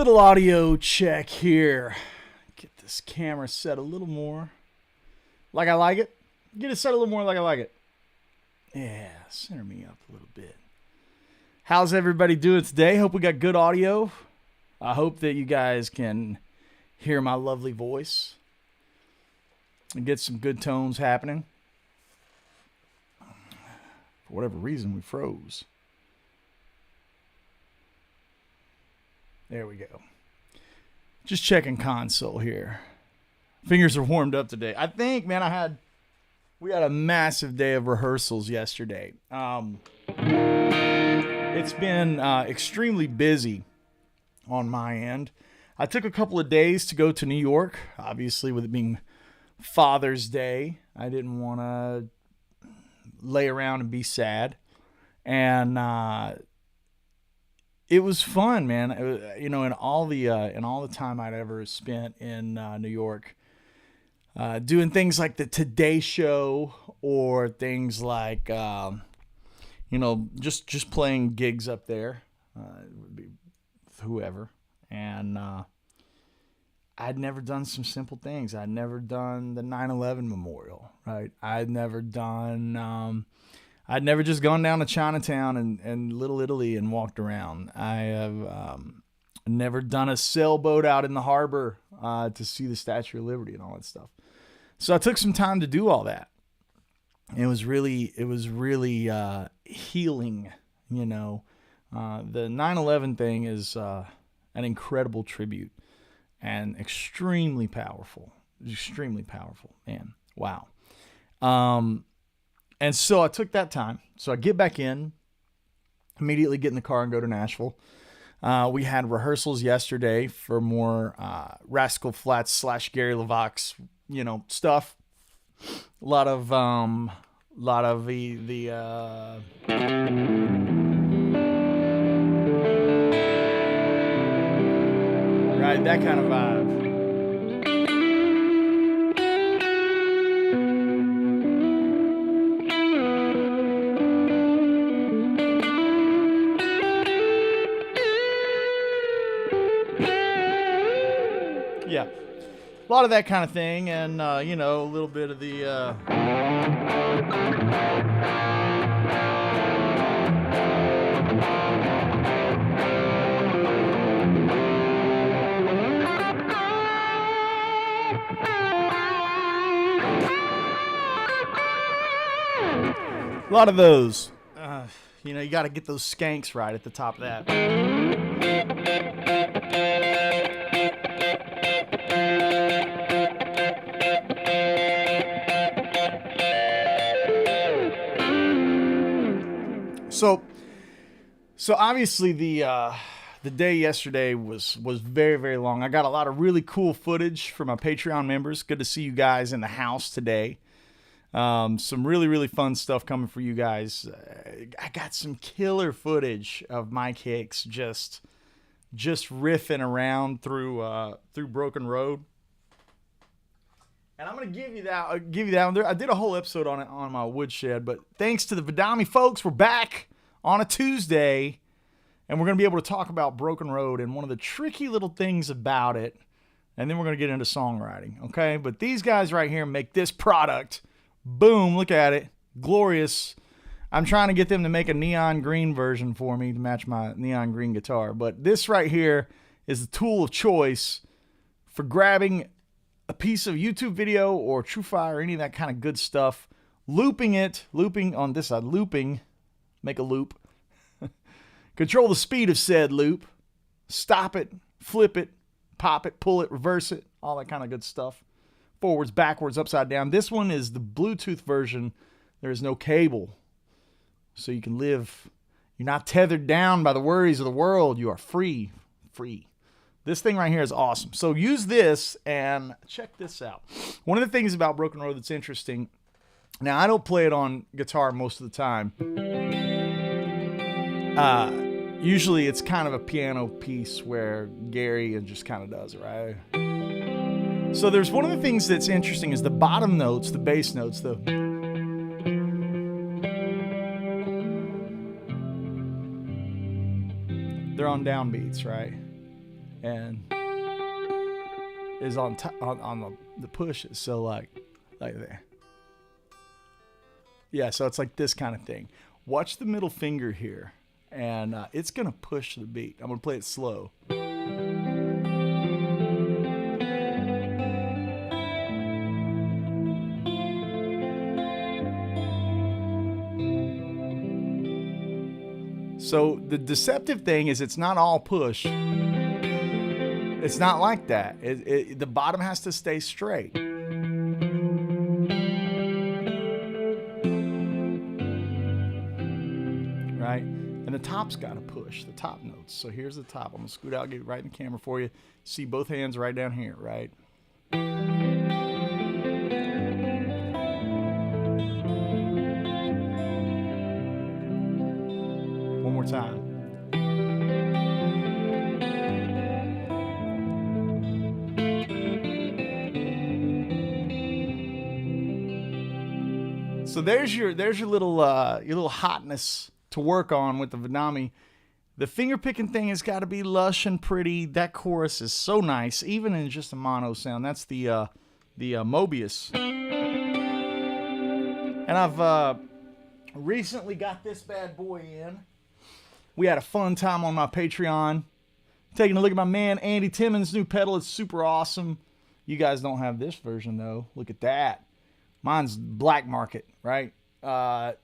Little audio check here. Get this camera set a little more like I like it. Get it set a little more like I like it. Yeah, center me up a little bit. How's everybody doing today? Hope we got good audio. I hope that you guys can hear my lovely voice and get some good tones happening. For whatever reason, we froze. There we go. Just checking console here. Fingers are warmed up today. I think, man, we had a massive day of rehearsals yesterday. It's been extremely busy on my end. I took a couple of days to go to New York, obviously with it being Father's Day. I didn't want to lay around and be sad. And it was fun, man. It was, in all the time I'd ever spent in New York, doing things like the Today Show or things like, just playing gigs up there, with whoever. And I'd never done some simple things. I'd never done the 9/11 memorial, right? I'd never just gone down to Chinatown and Little Italy and walked around. I have never done a sailboat out in the harbor to see the Statue of Liberty and all that stuff. So I took some time to do all that. It was really healing, The 9/11 thing is an incredible tribute and extremely powerful. Extremely powerful, man. Wow. And so I took that time. So I get back in, immediately get in the car and go to Nashville. We had rehearsals yesterday for more Rascal Flatts / Gary LeVox, stuff. A lot of the right, that kind of vibe. Yeah, a lot of that kind of thing, and a little bit of the a lot of those. You got to get those skanks right at the top of that. So obviously the day yesterday was very, very long. I got a lot of really cool footage for my Patreon members. Good to see you guys in the house today. Some really, really fun stuff coming for you guys. I got some killer footage of Mike Hicks just riffing around through Broken Road. And I'm going to give you that one. I did a whole episode on it on my Woodshed, but thanks to the Vidami folks, we're back on a Tuesday, and we're going to be able to talk about Broken Road and one of the tricky little things about it, and then we're going to get into songwriting, okay? But these guys right here make this product. Boom, look at it. Glorious. I'm trying to get them to make a neon green version for me to match my neon green guitar, but this right here is the tool of choice for grabbing a piece of YouTube video or TrueFire or any of that kind of good stuff, looping on this side, make a loop, control the speed of said loop, stop it, flip it, pop it, pull it, reverse it, all that kind of good stuff. Forwards, backwards, upside down. This one is the Bluetooth version. There is no cable, so you can live. You're not tethered down by the worries of the world. You are free. This thing right here is awesome. So use this and check this out. One of the things about Broken Road that's interesting, now I don't play it on guitar most of the time. Usually it's kind of a piano piece where Gary just kind of does it, right? So there's one of the things that's interesting is the bottom notes, the bass notes, they're on downbeats, right? and is on the pushes. So like there. Yeah, so it's like this kind of thing. Watch the middle finger here, and it's going to push the beat. I'm going to play it slow. So the deceptive thing is it's not all push. It's not like that. The bottom has to stay straight. Right? And the top's got to push, the top notes. So here's the top. I'm going to scoot out, get it right in the camera for you. See both hands right down here, right? One more time. So there's your little hotness to work on with the Vidami. The finger picking thing has got to be lush and pretty. That chorus is so nice, even in just a mono sound. That's the Mobius. And I've recently got this bad boy in. We had a fun time on my Patreon, taking a look at my man Andy Timmons' new pedal. It's super awesome. You guys don't have this version though. Look at that. Mine's black market, right?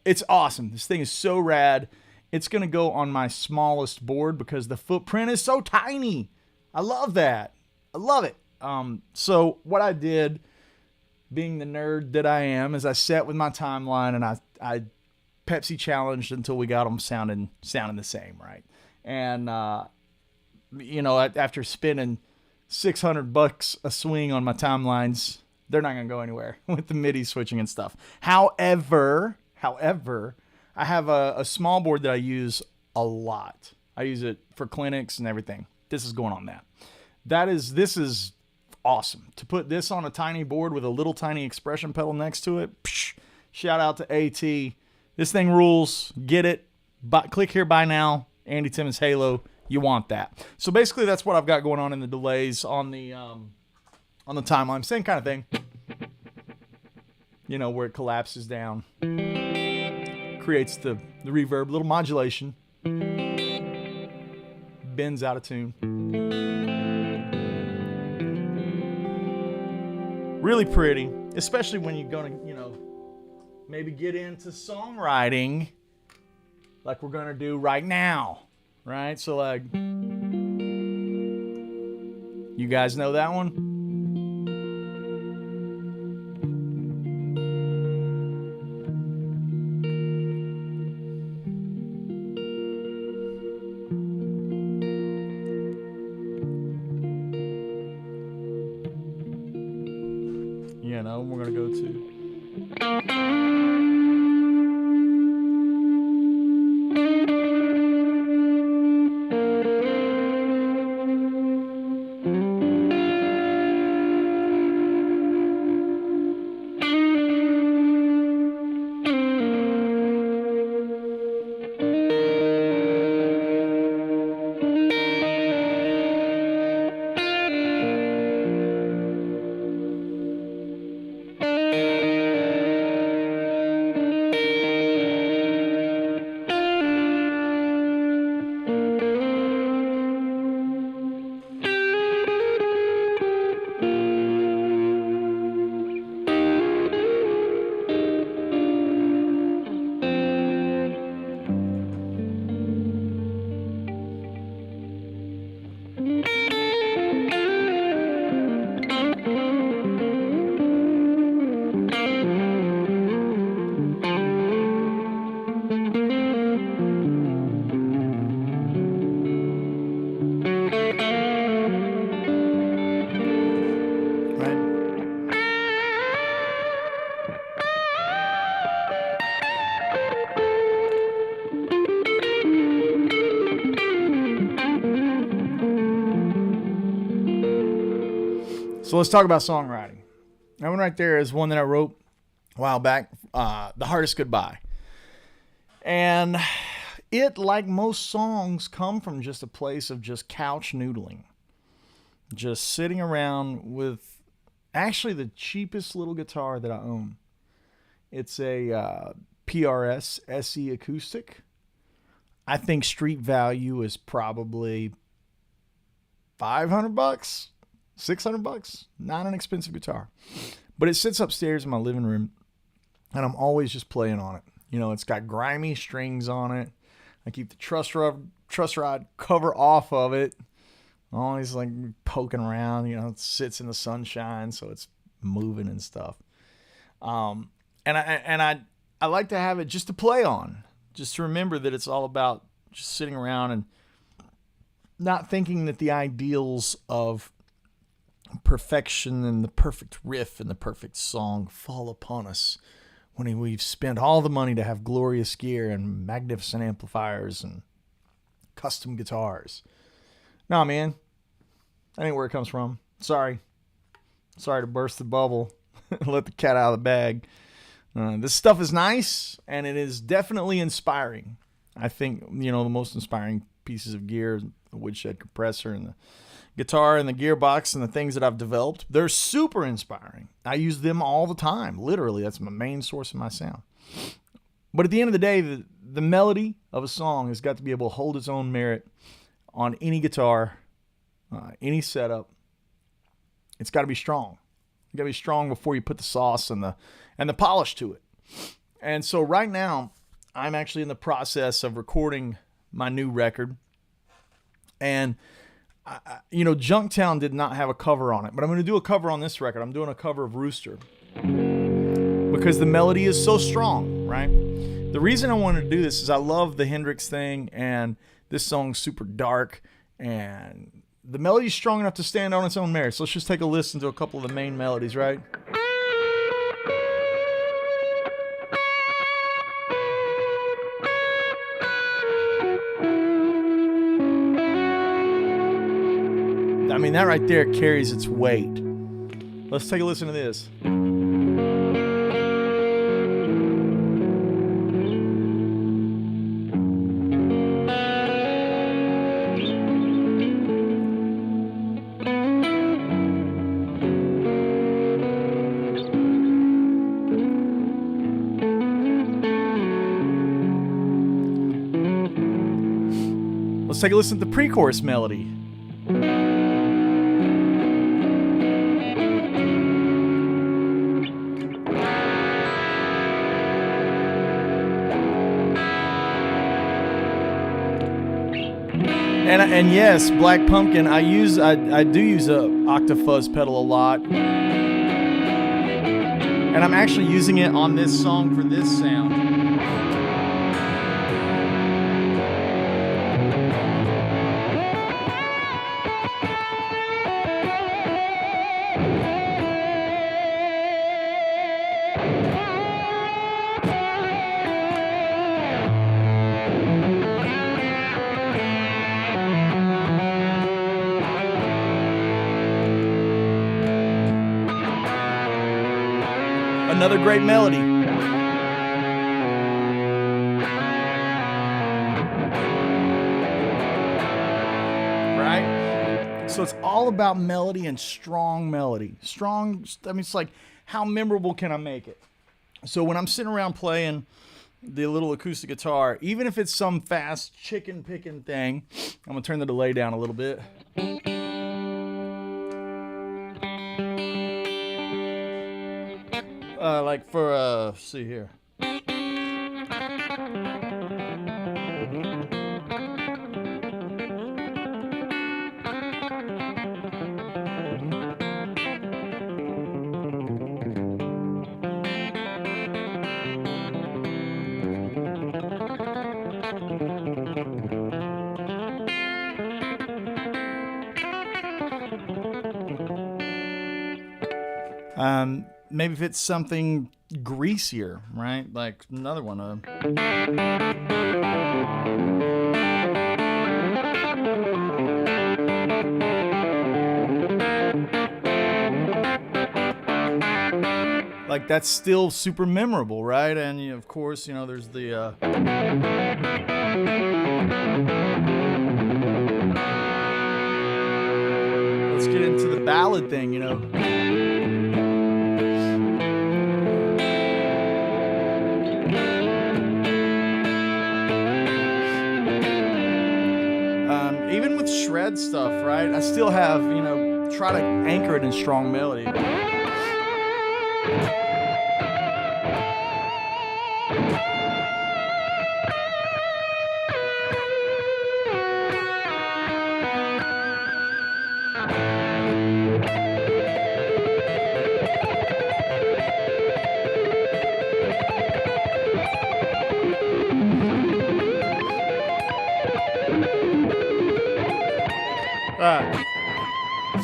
It's awesome. This thing is so rad. It's going to go on my smallest board because the footprint is so tiny. I love that. I love it. So what I did, being the nerd that I am, is I sat with my timeline and I Pepsi challenged until we got them sounding the same, right? And after spending $600 a swing on my timelines, they're not going to go anywhere with the MIDI switching and stuff. However, I have a small board that I use a lot. I use it for clinics and everything. This is going on that. This is awesome. To put this on a tiny board with a little tiny expression pedal next to it, shout out to AT. This thing rules. Get it. Click here, buy now. Andy Timmons Halo. You want that. So basically that's what I've got going on in the delays on the timeline. Same kind of thing. Where it collapses down. Creates the reverb, little modulation. Bends out of tune. Really pretty, especially when you're going to, maybe get into songwriting like we're going to do right now, right? So like, you guys know that one? We're going to go to. So let's talk about songwriting. That one right there is one that I wrote a while back, The Hardest Goodbye. And it, like most songs, come from just a place of just couch noodling. just sitting around with actually the cheapest little guitar that I own. It's a PRS SE acoustic. I think street value is probably $500, $600. Not an expensive guitar. But it sits upstairs in my living room, and I'm always just playing on it. You know, it's got grimy strings on it. I keep the truss rod cover off of it. Always like poking around, you know, it sits in the sunshine, so it's moving and stuff. And I like to have it just to play on, just to remember that it's all about just sitting around and not thinking that the ideals of perfection and the perfect riff and the perfect song fall upon us when we've spent all the money to have glorious gear and magnificent amplifiers and custom guitars. No, man, that ain't where it comes from. Sorry to burst the bubble. Let the cat out of the bag. This stuff is nice, and it is definitely inspiring. I think, you know, the most inspiring pieces of gear, the Woodshed compressor and the guitar and the gearbox and the things that I've developed, they're super inspiring. I use them all the time. Literally, that's my main source of my sound. But at the end of the day, the melody of a song has got to be able to hold its own merit on any guitar, any setup. It's got to be strong. You got to be strong before you put the sauce and the polish to it. And so right now, I'm actually in the process of recording my new record. And you know, Junktown did not have a cover on it, but I'm going to do a cover on this record. I'm doing a cover of Rooster because the melody is so strong, right? The reason I wanted to do this is I love the Hendrix thing, and this song's super dark, and the melody's strong enough to stand on its own merit. So let's just take a listen to a couple of the main melodies, right? I mean, that right there carries its weight. Let's take a listen to this. Let's take a listen to the pre-chorus melody. And yes, Black Pumpkin, I do use a octave fuzz pedal a lot. And I'm actually using it on this song for this sound. Another great melody. Right? So it's all about melody and strong melody. Strong, I mean, it's like, how memorable can I make it? So when I'm sitting around playing the little acoustic guitar, even if it's some fast chicken picking thing, I'm going to turn the delay down a little bit. Like for, see here. Maybe if it's something greasier, right? Like another one. Like that's still super memorable, right? And of course, you know, there's the let's get ballad thing, you know. Even with shred stuff, right? I still have, you know, try to anchor it in strong melody.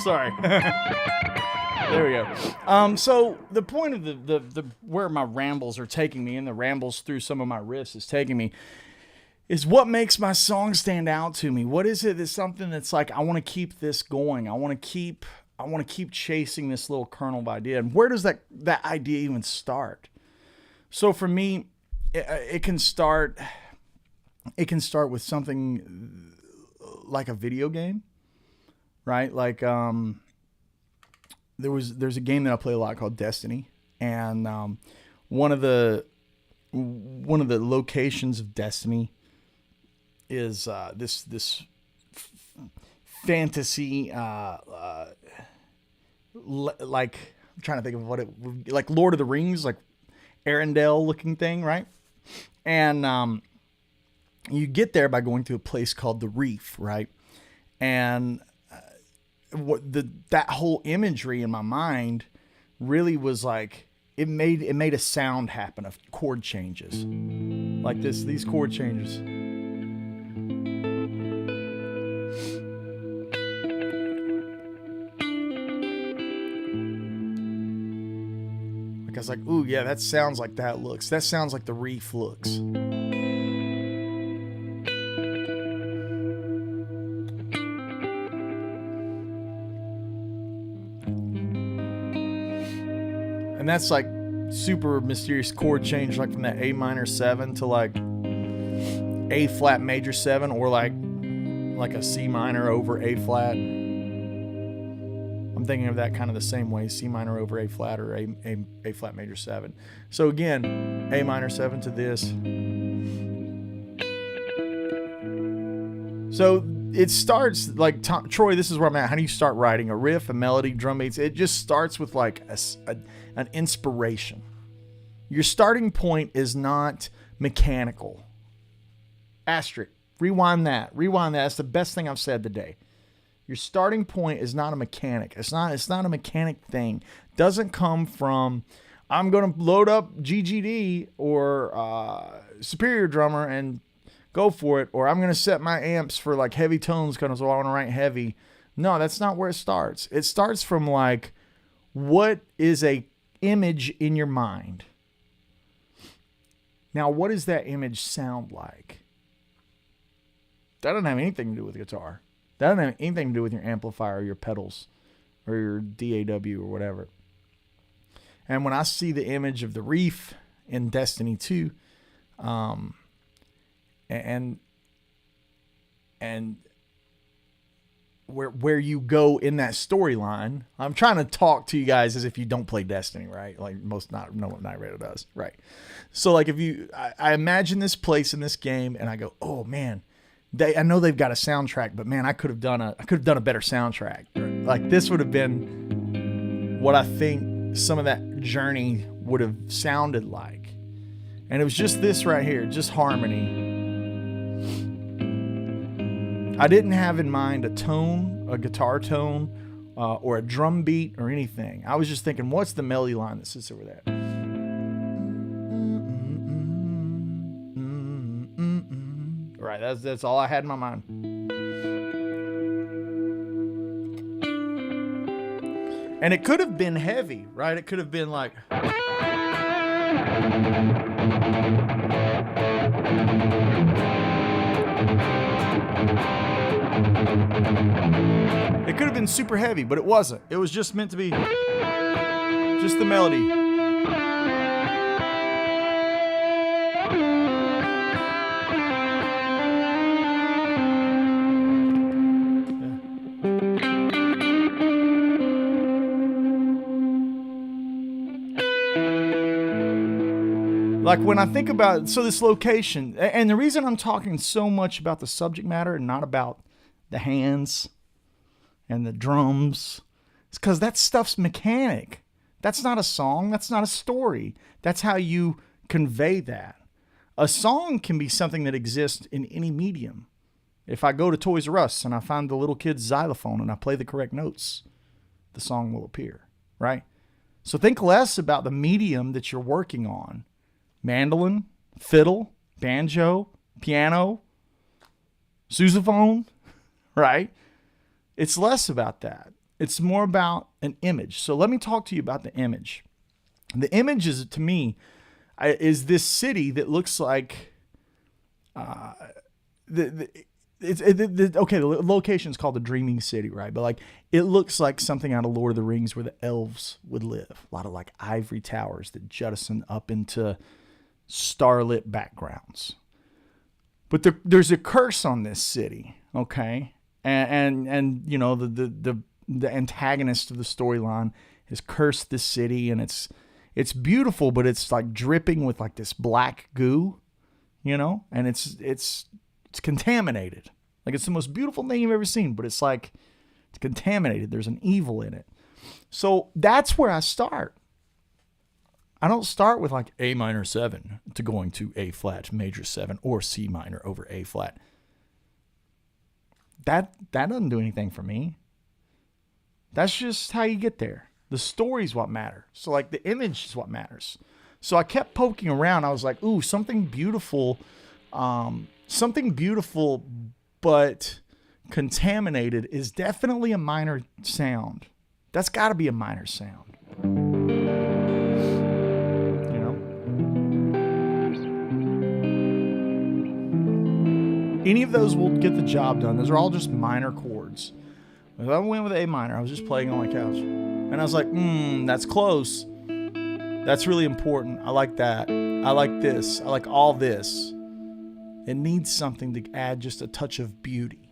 Sorry. There we go. So the point of the where my rambles are taking me, and the rambles through some of my riffs is taking me, is what makes my song stand out to me. What is it that's something that's like, I want to keep this going. I want to keep chasing this little kernel of idea. And where does that idea even start? So for me, it can start with something like a video game. Right? Like, there's a game that I play a lot called Destiny. And, one of the locations of Destiny is, this fantasy, like, I'm trying to think of what it would be, like Lord of the Rings, like Arendelle looking thing. Right? And, you get there by going to a place called the Reef. Right? And, that whole imagery in my mind really was like, it made a sound happen of chord changes like these chord changes. Like I was like, ooh, yeah, that sounds like that looks. That sounds like the Reef looks. And that's like super mysterious chord change, like from that A minor 7 to like A flat major 7, or like a C minor over A flat. I'm thinking of that kind of the same way, C minor over A flat, or A flat major 7. So again, A minor 7 to this. So it starts like, Troy, this is where I'm at. How do you start writing a riff, a melody, drum beats? It just starts with like an inspiration. Your starting point is not mechanical. Asterisk. Rewind that. That's the best thing I've said today. Your starting point is not a mechanic. It's not a mechanic thing. Doesn't come from, I'm going to load up GGD or Superior Drummer and go for it, or I'm going to set my amps for like heavy tones because I want to write heavy. No, that's not where it starts. It starts from like, what is a image in your mind? Now, what does that image sound like? That doesn't have anything to do with guitar. That doesn't have anything to do with your amplifier or your pedals or your DAW or whatever. And when I see the image of the Reef in Destiny 2, and where you go in that storyline, I'm trying to talk to you guys as if you don't play Destiny, right? Like no one Night Raider does, right? So like I imagine this place in this game, and I go, oh man, I know they've got a soundtrack, but man, I could have done a better soundtrack. Like this would have been what I think some of that journey would have sounded like, and it was just this right here, just harmony. I didn't have in mind a tone, a guitar tone, or a drum beat or anything. I was just thinking, what's the melody line that sits over there? Right, that's all I had in my mind. And it could have been heavy, right? It could have been like... It could have been super heavy, but it wasn't. It was just meant to be just the melody. Like when I think about, so this location, and the reason I'm talking so much about the subject matter and not about the hands and the drums, is because that stuff's mechanic. That's not a song. That's not a story. That's how you convey that. A song can be something that exists in any medium. If I go to Toys R Us and I find the little kid's xylophone and I play the correct notes, the song will appear, right? So think less about the medium that you're working on. Mandolin, fiddle, banjo, piano, sousaphone, right? It's less about that. It's more about an image. So let me talk to you about the image. The image is, to me, is this city that looks like the location is called the Dreaming City, right? But like it looks like something out of Lord of the Rings where the elves would live. A lot of like ivory towers that jettison up into starlit backgrounds. But there's a curse on this city, okay? And you know the antagonist of the storyline has cursed this city, and it's beautiful, but it's like dripping with like this black goo, you know, and it's contaminated. Like it's the most beautiful thing you've ever seen, but it's like it's contaminated. There's an evil in it. So that's where I start. I don't start with like A minor 7 to going to A flat major 7 or C minor over A flat. That doesn't do anything for me. That's just how you get there. The story's what matters. So like the image is what matters. So I kept poking around. I was like, ooh, something beautiful but contaminated is definitely a minor sound. That's got to be a minor sound. You know? Any of those will get the job done. Those are all just minor chords. If I went with A minor, I was just playing on my couch. And I was like, that's close. That's really important. I like that. I like this. I like all this. It needs something to add just a touch of beauty.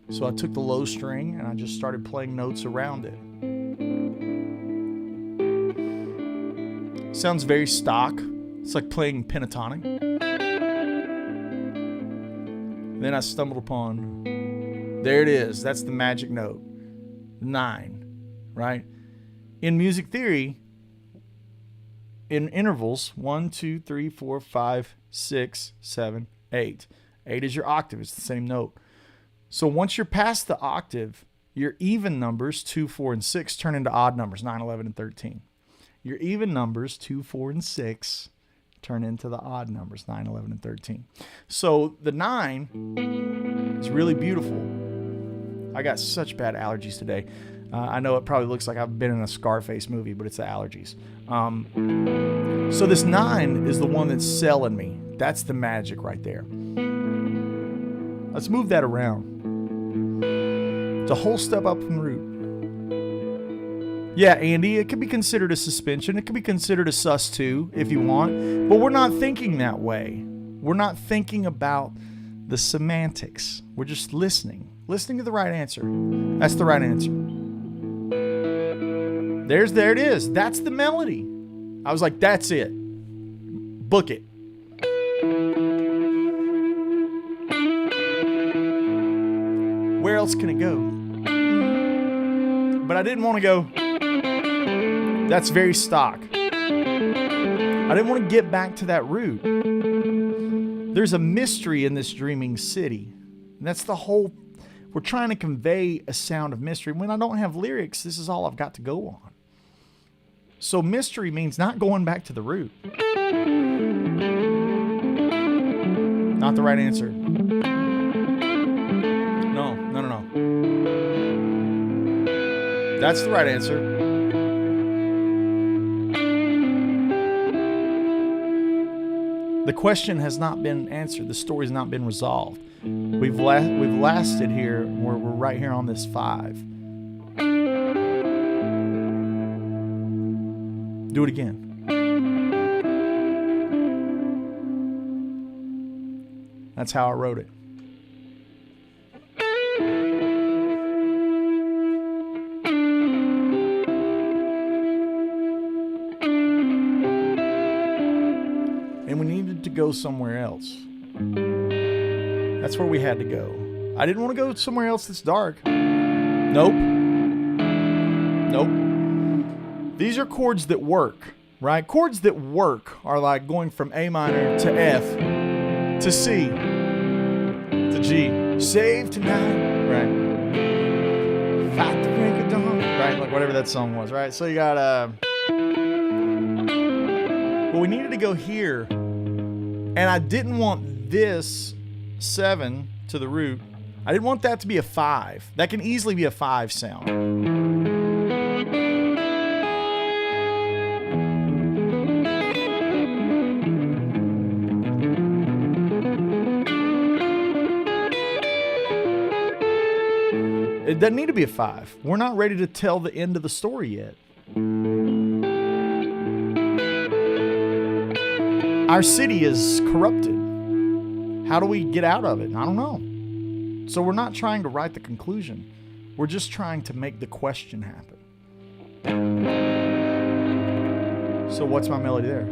So I took the low string and I just started playing notes around it. Sounds very stock. It's like playing pentatonic. Then I stumbled upon, there it is. That's the magic note. 9, right? In music theory, in intervals, 1, 2, 3, 4, 5, 6, 7, 8. 8 is your octave. It's the same note. So once you're past the octave, your even numbers, 2, 4, and 6, turn into odd numbers, 9, 11, and 13. Your even numbers, 2, 4, and 6, turn into the odd numbers, 9, 11, and 13. So the 9 is really beautiful. I got such bad allergies today. I know it probably looks like I've been in a Scarface movie, but it's the allergies. So this 9 is the one that's selling me. That's the magic right there. Let's move that around. It's a whole step up from root. Yeah, Andy, it could be considered a suspension. It could be considered a sus2 if you want. But we're not thinking that way. We're not thinking about the semantics. We're just listening. Listening to the right answer. That's the right answer. There it is. That's the melody. I was like, that's it. Book it. Where else can it go? But I didn't want to go, that's very stock. I didn't want to get back to that root. There's a mystery in this dreaming city. And that's the whole, we're trying to convey a sound of mystery. When I don't have lyrics, this is all I've got to go on. So mystery means not going back to the root. Not the right answer. No. That's the right answer. The question has not been answered. The story's not been resolved. We've lasted here. We're right here on this 5. Do it again. That's how I wrote it. and we needed to go somewhere else. That's where we had to go. I didn't want to go somewhere else that's dark. Nope. These are chords that work, right? Chords that work are like going from A minor to F to C to G. Save tonight, right? Fight the break of dawn, right? Like whatever that song was, right? So you got well, we needed to go here, and I didn't want this 7 to the root. I didn't want that to be a 5. That can easily be a 5 sound. It doesn't need to be a 5. We're not ready to tell the end of the story yet. Our city is corrupted. How do we get out of it? I don't know. So we're not trying to write the conclusion. We're just trying to make the question happen. So what's my melody there?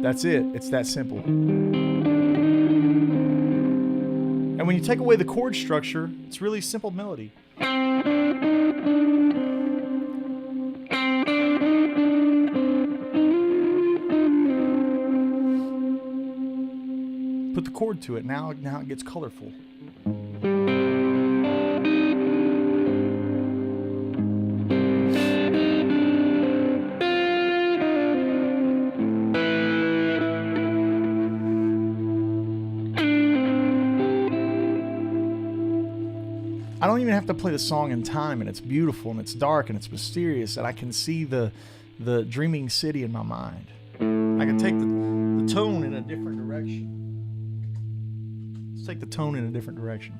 That's it. It's that simple. And when you take away the chord structure, it's really simple melody. Put the chord to it. Now it gets colorful. I don't even have to play the song in time, and it's beautiful, and it's dark, and it's mysterious, and I can see the dreaming city in my mind. I can take the tone in a different direction. Let's take the tone in a different direction.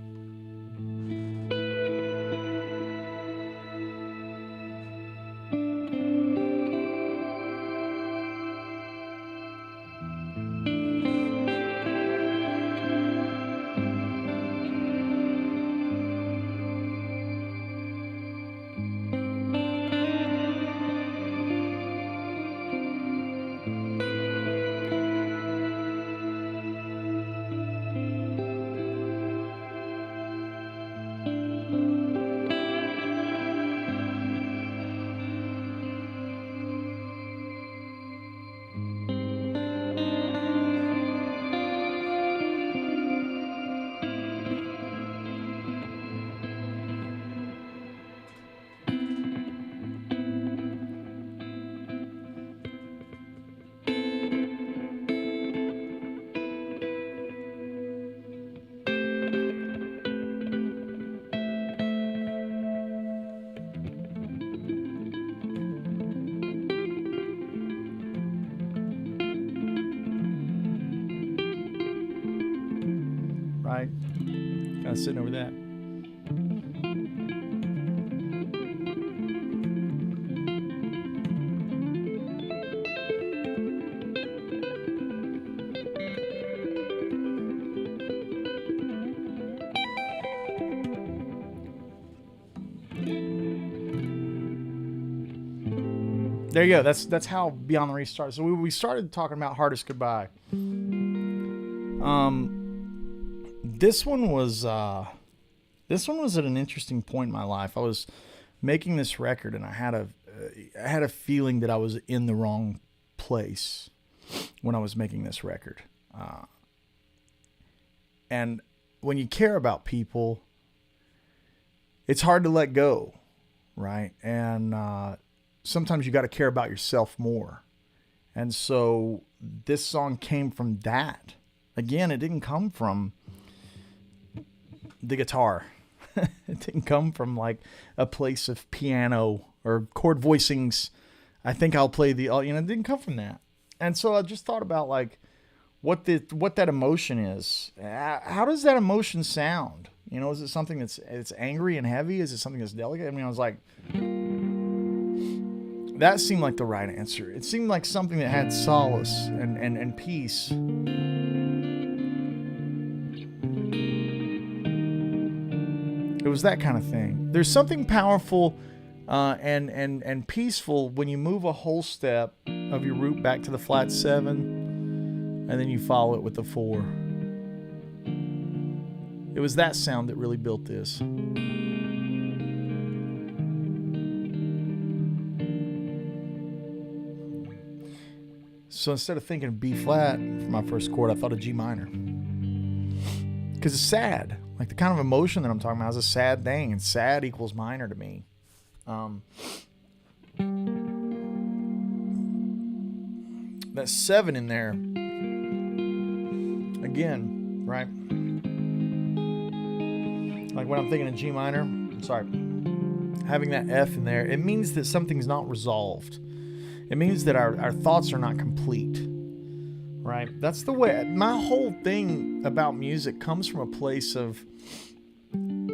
Right? Kind of sitting over that. There you go. That's how Beyond the Reef started. So we started talking about Hardest Goodbye. This one was at an interesting point in my life. I was making this record, and I had a feeling that I was in the wrong place when I was making this record. And when you care about people, it's hard to let go, right? And sometimes you got to care about yourself more. And so this song came from that. Again, it didn't come from the guitar. It didn't come from like a place of piano or chord voicings. I think I'll play it didn't come from that. And so I just thought about like what that emotion is. How does that emotion sound? You know, is it something it's angry and heavy? Is it something that's delicate? I mean, I was like, that seemed like the right answer. It seemed like something that had solace and peace. It was that kind of thing. There's something powerful and peaceful when you move a whole step of your root back to the flat 7, and then you follow it with the 4. It was that sound that really built this. So instead of thinking B flat for my first chord, I thought of G minor. Because it's sad. Like the kind of emotion that I'm talking about is a sad thing, and sad equals minor to me. That 7 in there, again, right? Like when I'm thinking of G minor, having that F in there, it means that something's not resolved. It means that our thoughts are not complete, right? That's the way, my whole thing about music comes from a place of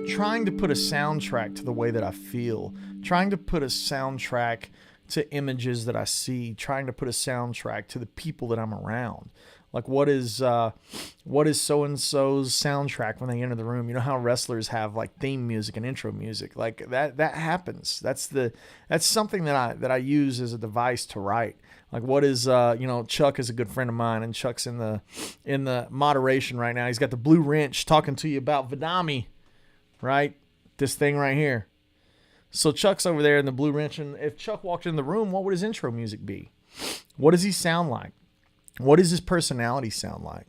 trying to put a soundtrack to the way that I feel, trying to put a soundtrack to images that I see, trying to put a soundtrack to the people that I'm around. Like what is so-and-so's soundtrack when they enter the room? You know how wrestlers have like theme music and intro music, like that happens. That's something that I use as a device to write. Like what is Chuck is a good friend of mine, and Chuck's in the moderation right now. He's got the blue wrench talking to you about Vidami, right? This thing right here. So Chuck's over there in the blue wrench, and if Chuck walked in the room, what would his intro music be? What does he sound like? What does his personality sound like?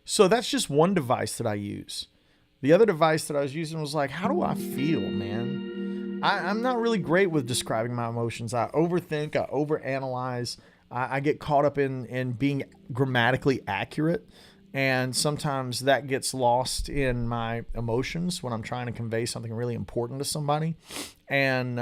So that's just one device that I use. The other device that I was using was like, how do I feel, man? I'm not really great with describing my emotions. I overthink, I overanalyze. I get caught up in being grammatically accurate. And sometimes that gets lost in my emotions when I'm trying to convey something really important to somebody. And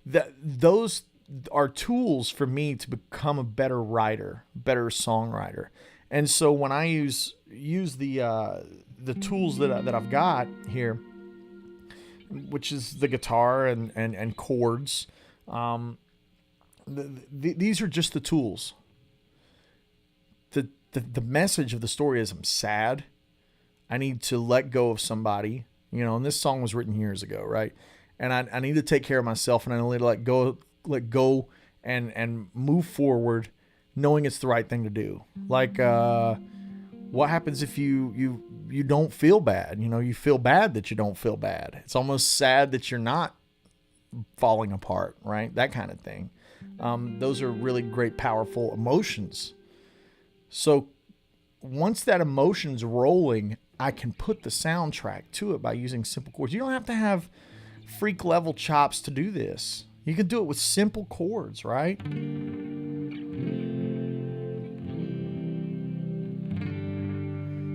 those are tools for me to become a better writer, better songwriter. And so when I use the tools that I've got here, which is the guitar and chords, these are just the tools. The message of the story is I'm sad. I need to let go of somebody, and this song was written years ago, right? And I need to take care of myself, and I need to let go and move forward, knowing it's the right thing to do. Like, what happens if you don't feel bad? You feel bad that you don't feel bad. It's almost sad that you're not falling apart, right? That kind of thing. Those are really great, powerful emotions. So once that emotion's rolling, I can put the soundtrack to it by using simple chords. You don't have to have freak level chops to do this. You can do it with simple chords, right?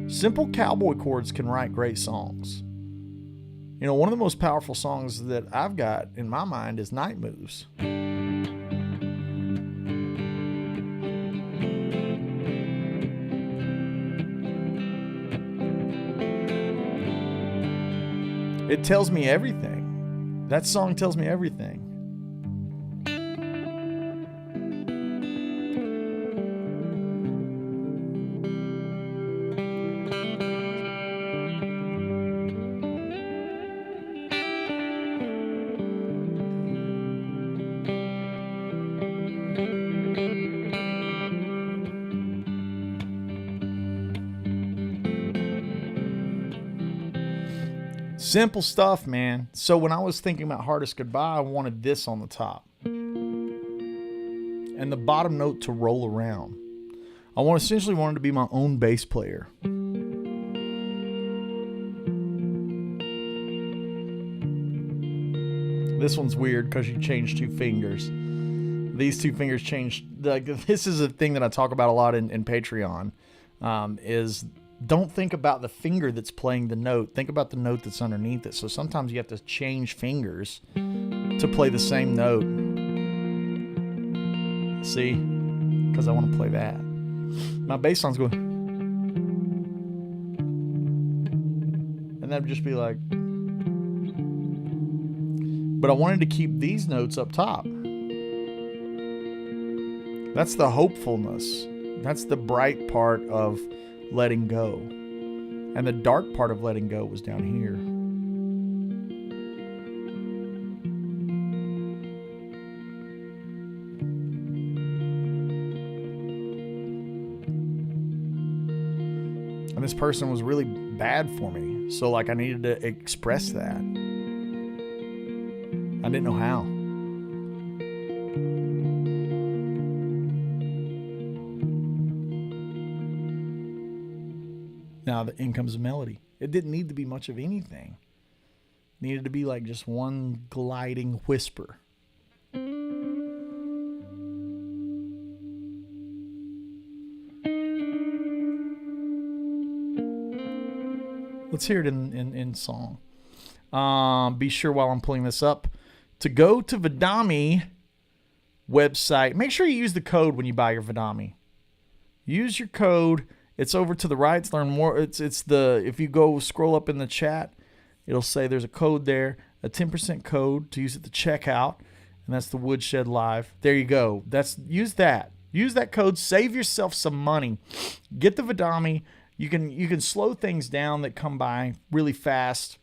Simple cowboy chords can write great songs. One of the most powerful songs that I've got in my mind is Night Moves. It tells me everything. That song tells me everything. Simple stuff, man. So when I was thinking about Hardest Goodbye, I wanted this on the top. And the bottom note to roll around. I essentially wanted to be my own bass player. This one's weird because you change 2 fingers. These 2 fingers change. This is a thing that I talk about a lot in Patreon. Is don't think about the finger that's playing the note. Think about the note that's underneath it. So sometimes you have to change fingers to play the same note. See? Because I want to play that. My bass line's going. And that'd just be like. But I wanted to keep these notes up top. That's the hopefulness. That's the bright part of letting go. And the dark part of letting go was down here. person was really bad for me. So like I needed to express that. I didn't know how. Now in comes a melody. It didn't need to be much of anything. It needed to be like just one gliding whisper. Let's hear it in song. Be sure while I'm pulling this up to go to Vidami website. Make sure you use the code when you buy your Vidami. Use your code. It's over to the right. It's learn more. It's if you go scroll up in the chat, it'll say there's a code there, a 10% code to use at the checkout, and that's the Woodshed Live. There you go. Use that. Use that code. Save yourself some money. Get the Vidami. You can slow things down that come by really fast.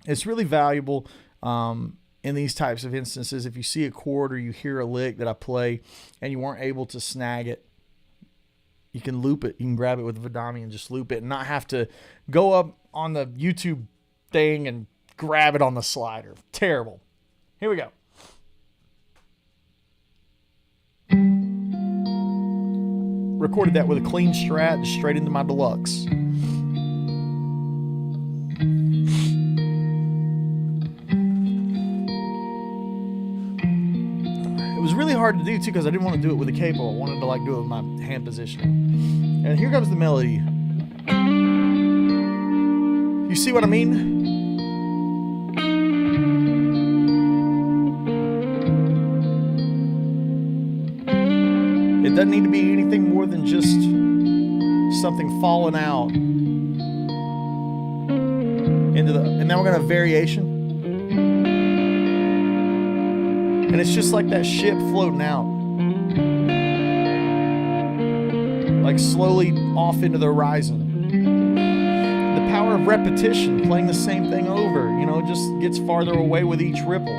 It's really valuable in these types of instances. If you see a chord or you hear a lick that I play and you weren't able to snag it, you can loop it. You can grab it with the Vidami and just loop it and not have to go up on the YouTube thing and grab it on the slider. Terrible. Here we go. Recorded that with a clean Strat straight into my deluxe. It was really hard to do too because I didn't want to do it with a capo. I wanted to like do it with my hand positioning. And here comes the melody. You see what I mean? It doesn't need to be anything more than just something falling out into the, and now we're gonna have variation. And it's just like that ship floating out. Like slowly off into the horizon. The power of repetition, playing the same thing over, just gets farther away with each ripple.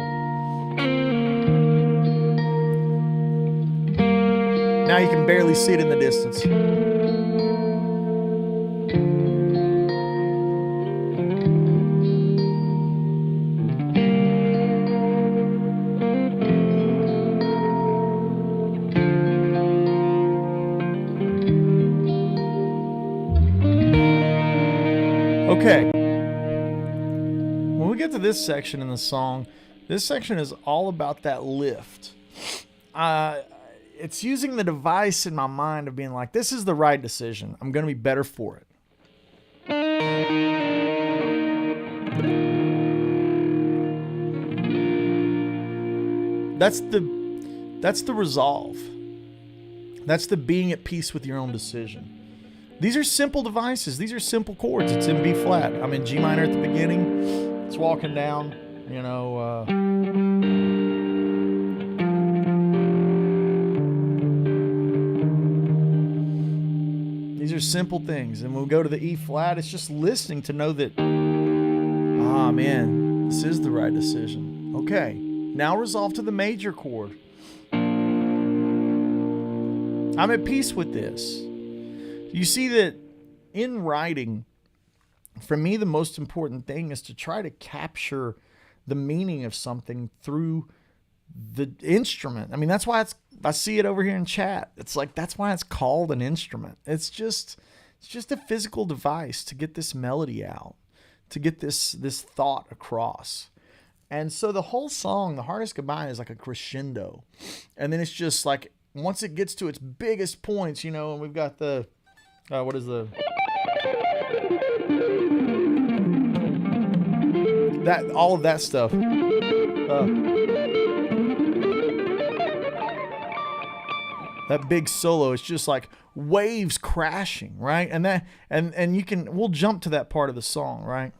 Now you can barely see it in the distance. Okay. When we get to this section in the song, this section is all about that lift. It's using the device in my mind of being like, this is the right decision. I'm going to be better for it. That's the resolve. That's the being at peace with your own decision. These are simple devices. These are simple chords. It's in B flat. I'm in G minor at the beginning. It's walking down, These are simple things. And when we go to the E flat, it's just listening to know that, man, this is the right decision. Okay, now resolve to the major chord. I'm at peace with this. You see that in writing, for me, the most important thing is to try to capture the meaning of something through the instrument. I mean, that's why I see it over here in chat. It's like, that's why it's called an instrument. It's just a physical device to get this melody out, to get this thought across. And so the whole song, The Hardest Goodbye, is like a crescendo. And then it's just like, once it gets to its biggest points, and we've got the, what is the, that, all of that stuff. That big solo, it's just like waves crashing, right? And we'll jump to that part of the song, right?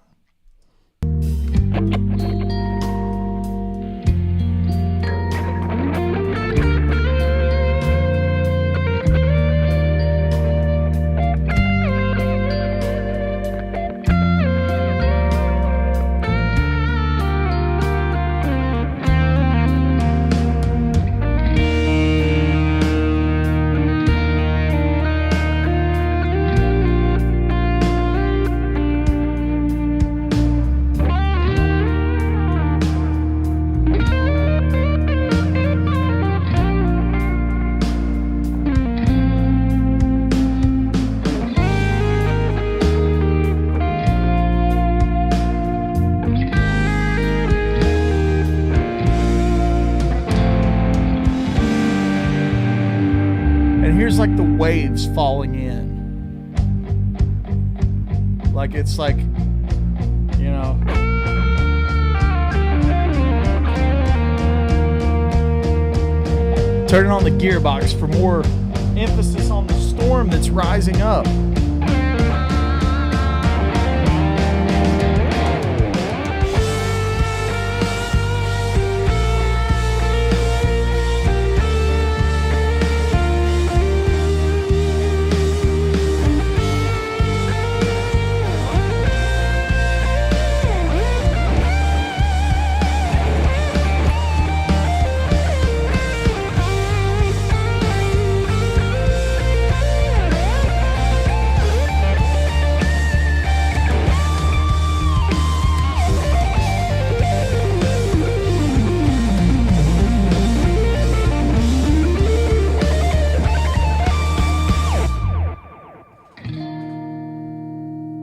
feels like the waves falling in. Like it's like, you know, turning on the gearbox for more emphasis on the storm that's rising up.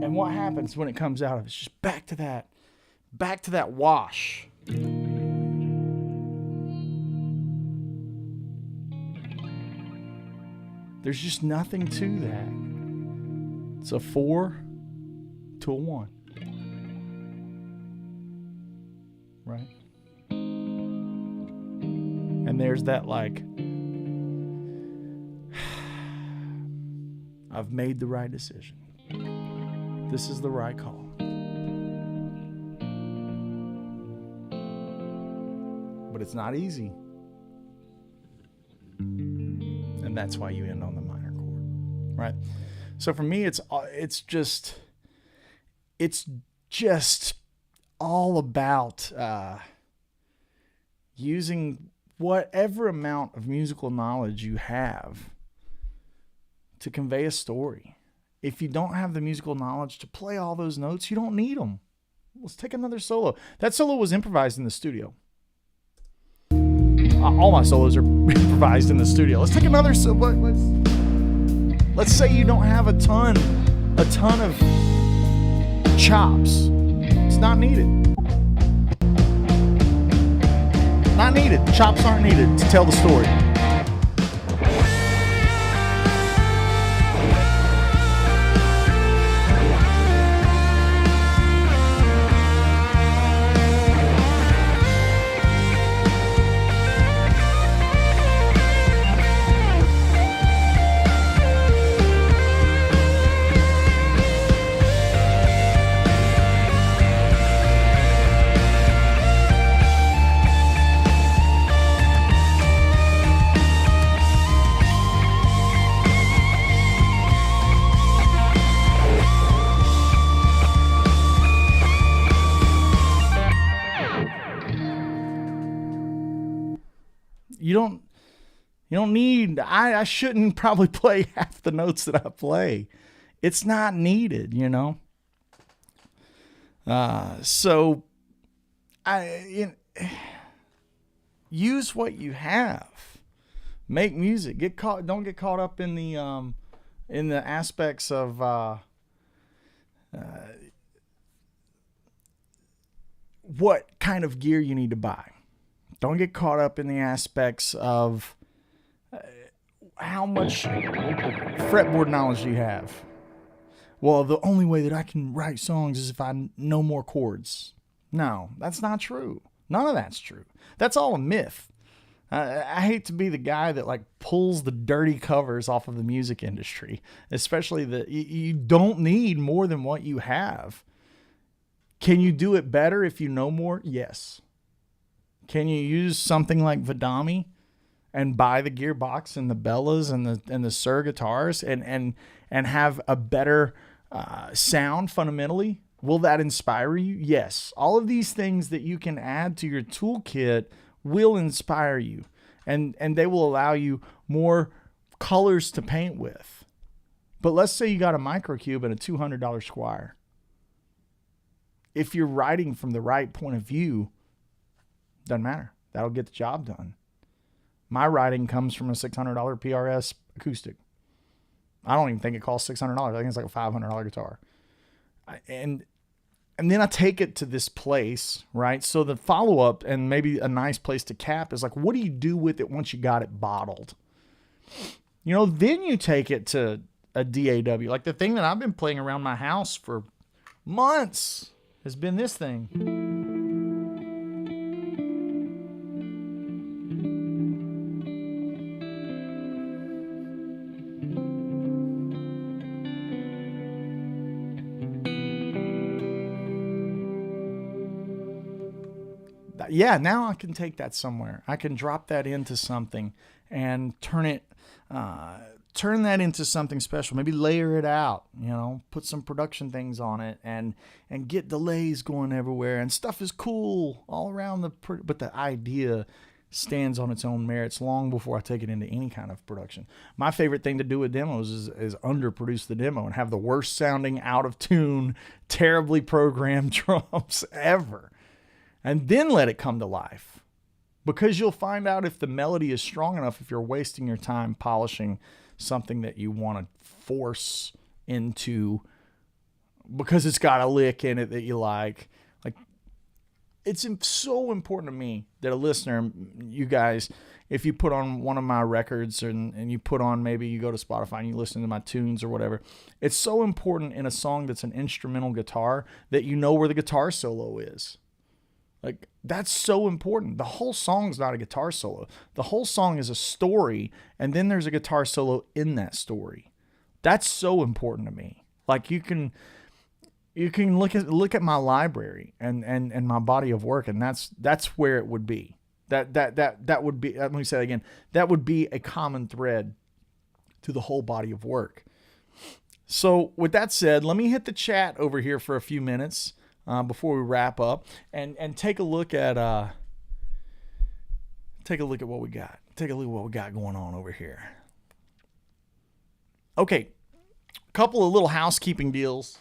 What happens when it comes out of it? It's just back to that wash. There's just nothing to that. It's a 4 to a 1. Right? And there's that like, I've made the right decision. This is the right call. But it's not easy. And that's why you end on the minor chord, right? So for me, it's just all about using whatever amount of musical knowledge you have to convey a story. If you don't have the musical knowledge to play all those notes, you don't need them. Let's take another solo. That solo was improvised in the studio. All my solos are improvised in the studio. Let's take another solo. Let's say you don't have a ton of chops. It's not needed. Not needed. Chops aren't needed to tell the story. You don't need, I shouldn't probably play half the notes that I play. It's not needed, you know? So use what you have. Make music. Don't get caught up in the aspects of what kind of gear you need to buy. Don't get caught up in the aspects of how much fretboard knowledge do you have. Well, the only way that I can write songs is if I know more chords. No, that's not true. None of that's true. That's all a myth. I hate to be the guy that like pulls the dirty covers off of the music industry, especially that you don't need more than what you have. Can you do it better if you know more? Yes. Can you use something like Vidami and buy the gearbox and the bellas and the Sur guitars and have a better sound fundamentally? Will that inspire you? Yes. All of these things that you can add to your toolkit will inspire you, and they will allow you more colors to paint with. But let's say you got a microcube and a $200 Squire. If you're writing from the right point of view, doesn't matter. That'll get the job done. My writing comes from a $600 PRS acoustic. I don't even think it costs $600. I think it's like a $500 guitar. And then I take it to this place, right? So the follow-up and maybe a nice place to cap is like, what do you do with it once you got it bottled? Then you take it to a DAW. Like the thing that I've been playing around my house for months has been this thing. Yeah, now I can take that somewhere. I can drop that into something and turn that into something special. Maybe layer it out, put some production things on it and get delays going everywhere. And stuff is cool all around but the idea stands on its own merits long before I take it into any kind of production. My favorite thing to do with demos is underproduce the demo and have the worst sounding, out of tune, terribly programmed drums ever. And then let it come to life. Because you'll find out if the melody is strong enough, if you're wasting your time polishing something that you want to force into because it's got a lick in it that you like. Like, it's so important to me that a listener, you guys, if you put on one of my records and you put on, maybe you go to Spotify and you listen to my tunes or whatever, it's so important in a song that's an instrumental guitar that you know where the guitar solo is. Like, that's so important. The whole song's not a guitar solo. The whole song is a story, and then there's a guitar solo in that story. That's so important to me. Like, you can look at my library and my body of work, and that's where it would be. That would be, let me say that again, that would be a common thread to the whole body of work. So with that said, let me hit the chat over here for a few minutes. Before we wrap up and take a look at what we got. Take a look at what we got going on over here. Okay, a couple of little housekeeping deals.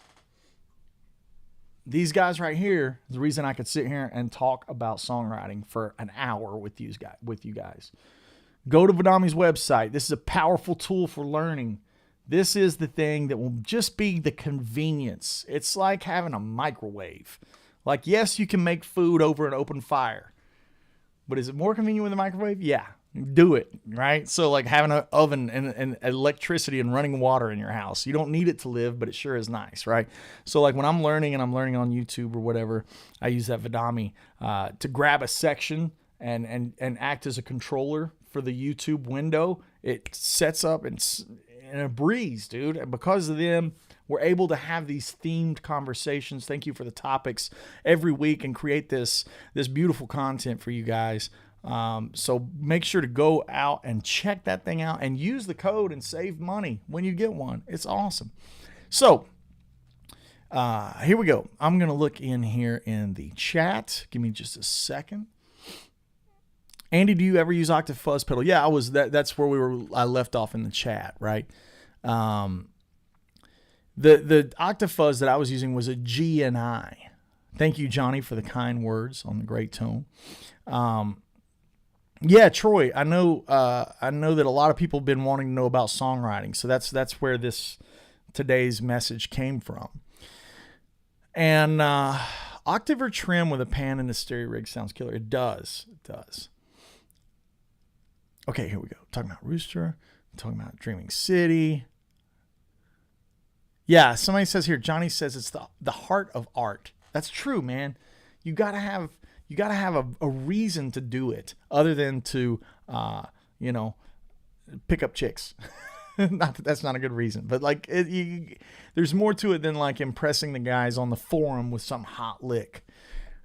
These guys right here is the reason I could sit here and talk about songwriting for an hour with you guys. Go to Vidami's website. This is a powerful tool for learning. This is the thing that will just be the convenience. It's like having a microwave. Like, yes, you can make food over an open fire. But is it more convenient with a microwave? Yeah, do it, right? So like having an oven and electricity and running water in your house. You don't need it to live, but it sure is nice, right? So like when I'm learning on YouTube or whatever, I use that Vidami to grab a section and act as a controller for the YouTube window. It sets up in a breeze, dude. And because of them, we're able to have these themed conversations. Thank you for the topics every week and create this beautiful content for you guys. So make sure to go out and check that thing out and use the code and save money when you get one. It's awesome. So here we go. I'm going to look in here in the chat. Give me just a second. Andy, do you ever use Octave Fuzz Pedal? Yeah, that's where I left off in the chat, right? The Octave Fuzz that I was using was a G and I. Thank you, Johnny, for the kind words on the great tone. Yeah, Troy, I know that a lot of people have been wanting to know about songwriting, so that's where today's message came from. And octave or trim with a pan and a stereo rig sounds killer. It does. Okay, here we go. Talking about Rooster. Talking about Dreaming City. Yeah, somebody says here, Johnny says it's the heart of art. That's true, man. You gotta have a reason to do it other than to, pick up chicks. Not that that's not a good reason, but like there's more to it than like impressing the guys on the forum with some hot lick,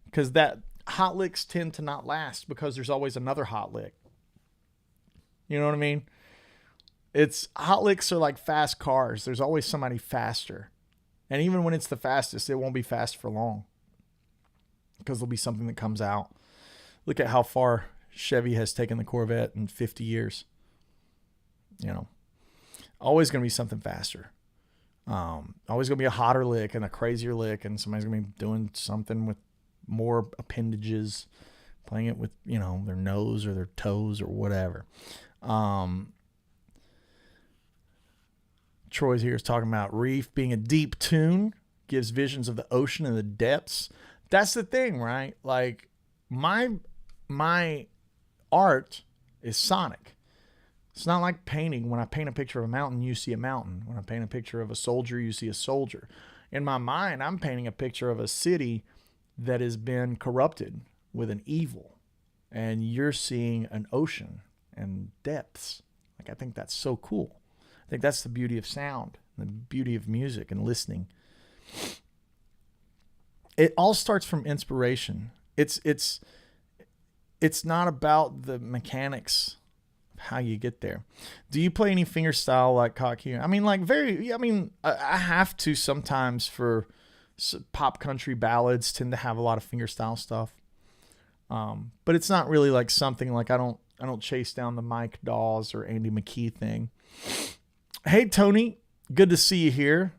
because that hot licks tend to not last because there's always another hot lick. You know what I mean? Hot licks are like fast cars. There's always somebody faster. And even when it's the fastest, it won't be fast for long, because there'll be something that comes out. Look at how far Chevy has taken the Corvette in 50 years. Always going to be something faster. Always going to be a hotter lick and a crazier lick, and somebody's going to be doing something with more appendages, playing it with, their nose or their toes or whatever. Troy's here is talking about Reef being a deep tune, gives visions of the ocean and the depths. That's the thing, right? Like my art is sonic. It's not like painting. When I paint a picture of a mountain, you see a mountain. When I paint a picture of a soldier, you see a soldier. In my mind, I'm painting a picture of a city that has been corrupted with an evil, and you're seeing an ocean and depths. Like, I think that's so cool. I think that's the beauty of sound, the beauty of music and listening. It all starts from inspiration. It's not about the mechanics of how you get there. Do you play any fingerstyle like Cocky? I mean, like I have to sometimes for pop country ballads tend to have a lot of fingerstyle stuff. But it's not really like something like I don't chase down the Mike Dawes or Andy McKee thing. Hey, Tony, good to see you here.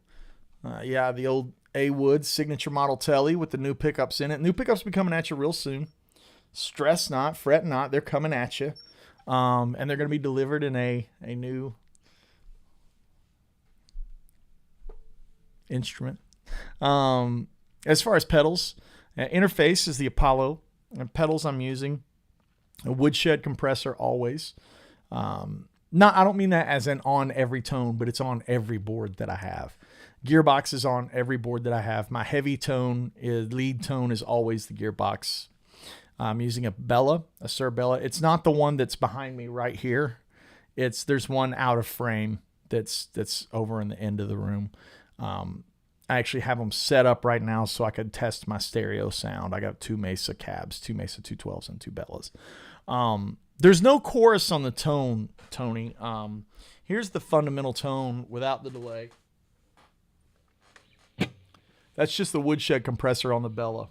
Yeah, the old A Woods signature model telly with the new pickups in it. New pickups be coming at you real soon. Stress not, fret not. They're coming at you. And they're going to be delivered in a new instrument. As far as pedals, interface is the Apollo. And pedals I'm using a Woodshed compressor always. I don't mean that as in on every tone, but it's on every board that I have. Gearbox is on every board that I have. My heavy tone lead tone is always the gearbox. I'm using a Bella, a Sir Bella. It's not the one that's behind me right here. There's one out of frame that's over in the end of the room. I actually have them set up right now so I could test my stereo sound. I got 2 Mesa cabs, 2 Mesa 212s, and 2 Bellas. There's no chorus on the tone, Tony. Here's the fundamental tone without the delay. That's just the Woodshed compressor on the Bella.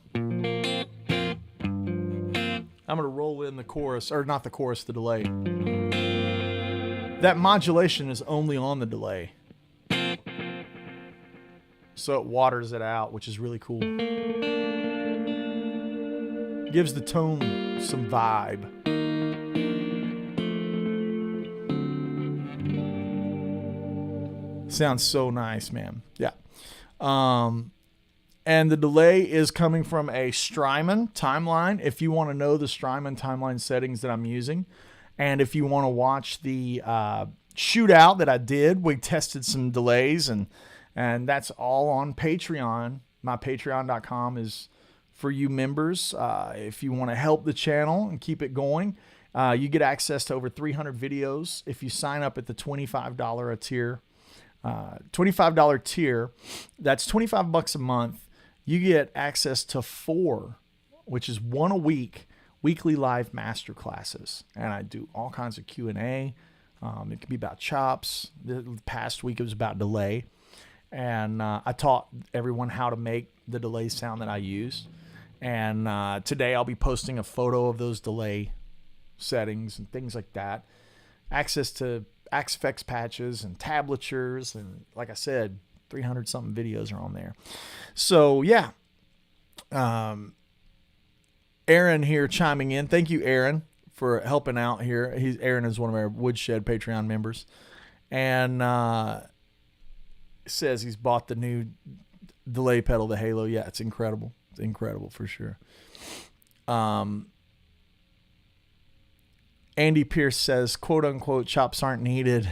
I'm going to roll in the chorus, or not the chorus, the delay. That modulation is only on the delay. So it waters it out, which is really cool. Gives the tone some vibe. Sounds so nice, man. Yeah. And the delay is coming from a Strymon timeline. If you want to know the Strymon timeline settings that I'm using, and if you want to watch the shootout that I did, we tested some delays, and that's all on Patreon. My patreon.com is for you members. If you want to help the channel and keep it going, you get access to over 300 videos. If you sign up at the $25 a tier, $25 tier, that's $25 a month. You get access to 4, which is 1 a week, weekly live master classes. And I do all kinds of Q&A. It can be about chops. The past week it was about delay. And I taught everyone how to make the delay sound that I use. And today I'll be posting a photo of those delay settings and things like that. Access to XFX patches and tablatures. And like I said, 300 something videos are on there. So yeah. Aaron here chiming in. Thank you, Aaron, for helping out here. Aaron is one of our Woodshed Patreon members. And says he's bought the new delay pedal, the Halo. Yeah, it's incredible. It's incredible for sure. Andy Pierce says, quote unquote, chops aren't needed.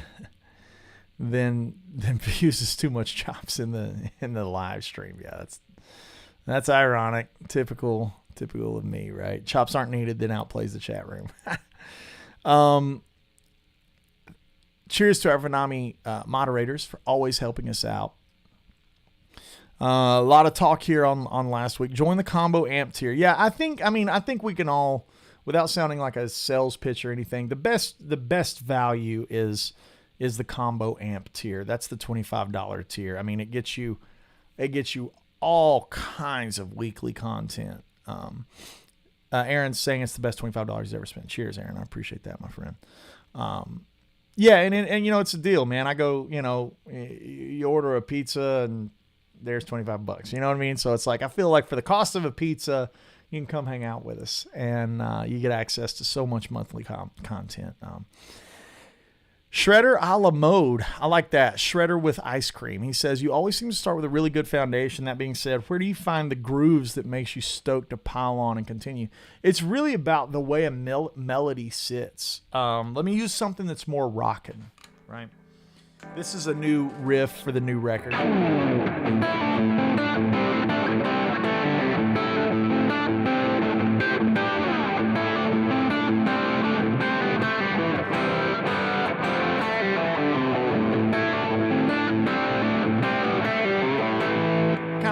then uses too much chops in the live stream. Yeah, that's ironic. Typical of me, right? Chops aren't needed, then outplays the chat room. Cheers to our Vidami moderators for always helping us out. A lot of talk here on last week. Join the combo amp tier. Yeah, I think we can all, without sounding like a sales pitch or anything, the best value is the combo amp tier. That's the $25 tier. I mean, it gets you all kinds of weekly content. Aaron's saying it's the best $25 he's ever spent. Cheers, Aaron. I appreciate that, my friend. Yeah, and you know, it's a deal, man. I go, you know, you order a pizza and there's $25. You know what I mean? So it's like, I feel like for the cost of a pizza, you can come hang out with us, and you get access to so much monthly content. Shredder a la mode. I like that. Shredder with ice cream. He says, you always seem to start with a really good foundation. That being said, where do you find the grooves that makes you stoked to pile on and continue? It's really about the way a melody sits. Let me use something that's more rockin', right? This is a new riff for the new record.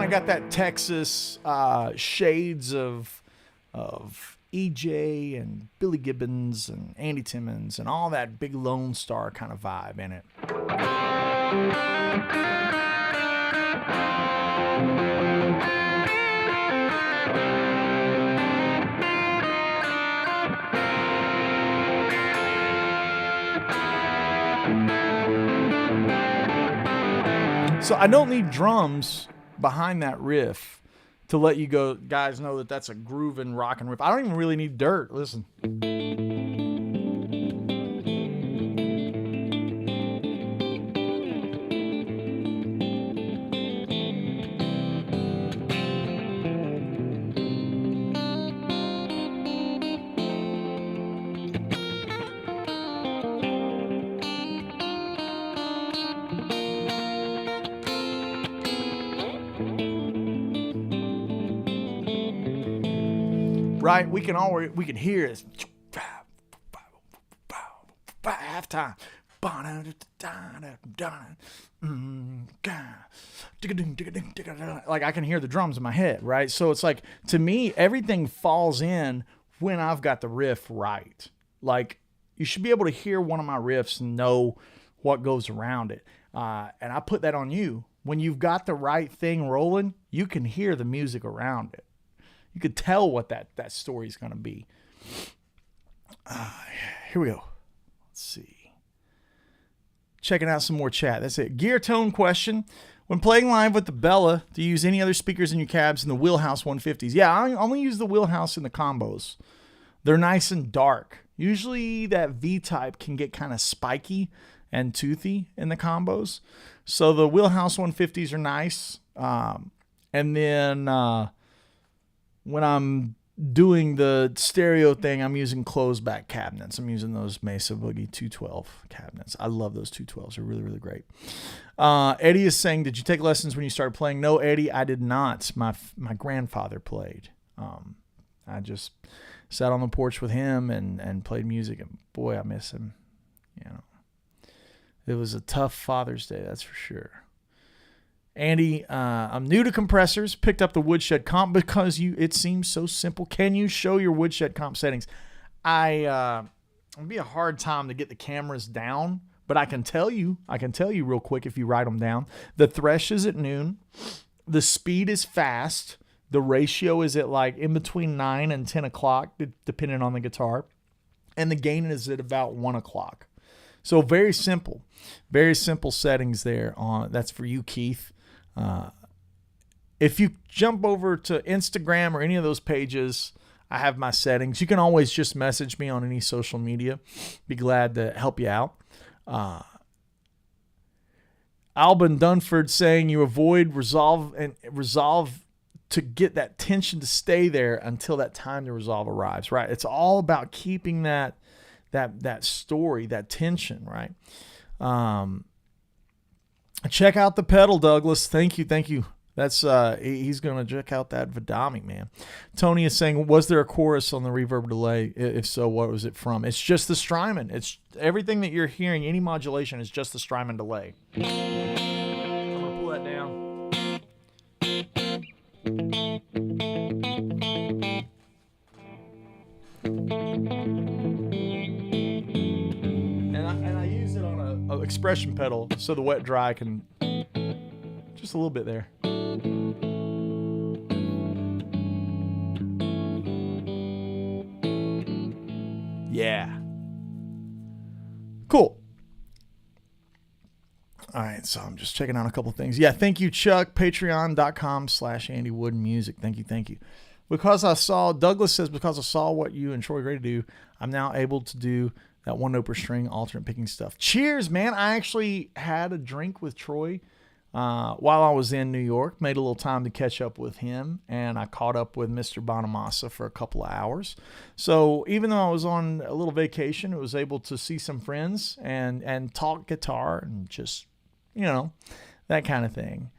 Got that Texas shades of EJ and Billy Gibbons and Andy Timmons and all that big Lone Star kind of vibe in it. So I don't need drums behind that riff to let you guys know that that's a grooving rockin' riff. I don't even really need dirt. Listen. Right, we can hear it. Halftime. Like I can hear the drums in my head, right? So it's like, to me, everything falls in when I've got the riff right. Like, you should be able to hear one of my riffs and know what goes around it. And I put that on you. When you've got the right thing rolling, you can hear the music around it. You could tell what that story is going to be. Here we go. Let's see. Checking out some more chat. That's it. Gear tone question. When playing live with the Bella, do you use any other speakers in your cabs in the Wheelhouse 150s? Yeah, I only use the Wheelhouse in the combos. They're nice and dark. Usually that V-type can get kind of spiky and toothy in the combos. So the Wheelhouse 150s are nice. And then when I'm doing the stereo thing, I'm using closed back cabinets. I'm using those Mesa Boogie 212 cabinets. I love those 212s. They're really, really great. Eddie is saying, did you take lessons when you started playing? No, Eddie, I did not. My grandfather played. I just sat on the porch with him and played music, and boy, I miss him. You know, it was a tough Father's Day, that's for sure. Andy, I'm new to compressors. Picked up the Woodshed comp because it seems so simple. Can you show your Woodshed comp settings? It'd be a hard time to get the cameras down, but I can tell you real quick if you write them down. The thresh is at noon. The speed is fast. The ratio is at like in between 9 and 10 o'clock, depending on the guitar. And the gain is at about 1 o'clock. So very simple settings there. That's for you, Keith. If you jump over to Instagram or any of those pages, I have my settings. You can always just message me on any social media. Be glad to help you out. Alban Dunford saying you avoid resolve to get that tension to stay there until that time to resolve arrives, right? It's all about keeping that story, that tension, right? Check out the pedal, Douglas. Thank you. That's he's gonna check out that Vidami, man. Tony is saying, was there a chorus on the reverb delay? If so, what was it from? It's just the Strymon. It's everything that you're hearing. Any modulation is just the Strymon delay. I'm gonna pull that down. And I use it on a expression pedal so the wet dry can just a little bit there. Yeah. Cool. All right, so I'm just checking out a couple things. Yeah, thank you, Chuck. Patreon.com/AndyWoodMusic. Thank you. Douglas says, because I saw what you and Troy Gray do, I'm now able to do that one note per string, alternate picking stuff. Cheers, man. I actually had a drink with Troy while I was in New York. Made a little time to catch up with him, and I caught up with Mr. Bonamassa for a couple of hours. So even though I was on a little vacation, I was able to see some friends and talk guitar and just, that kind of thing.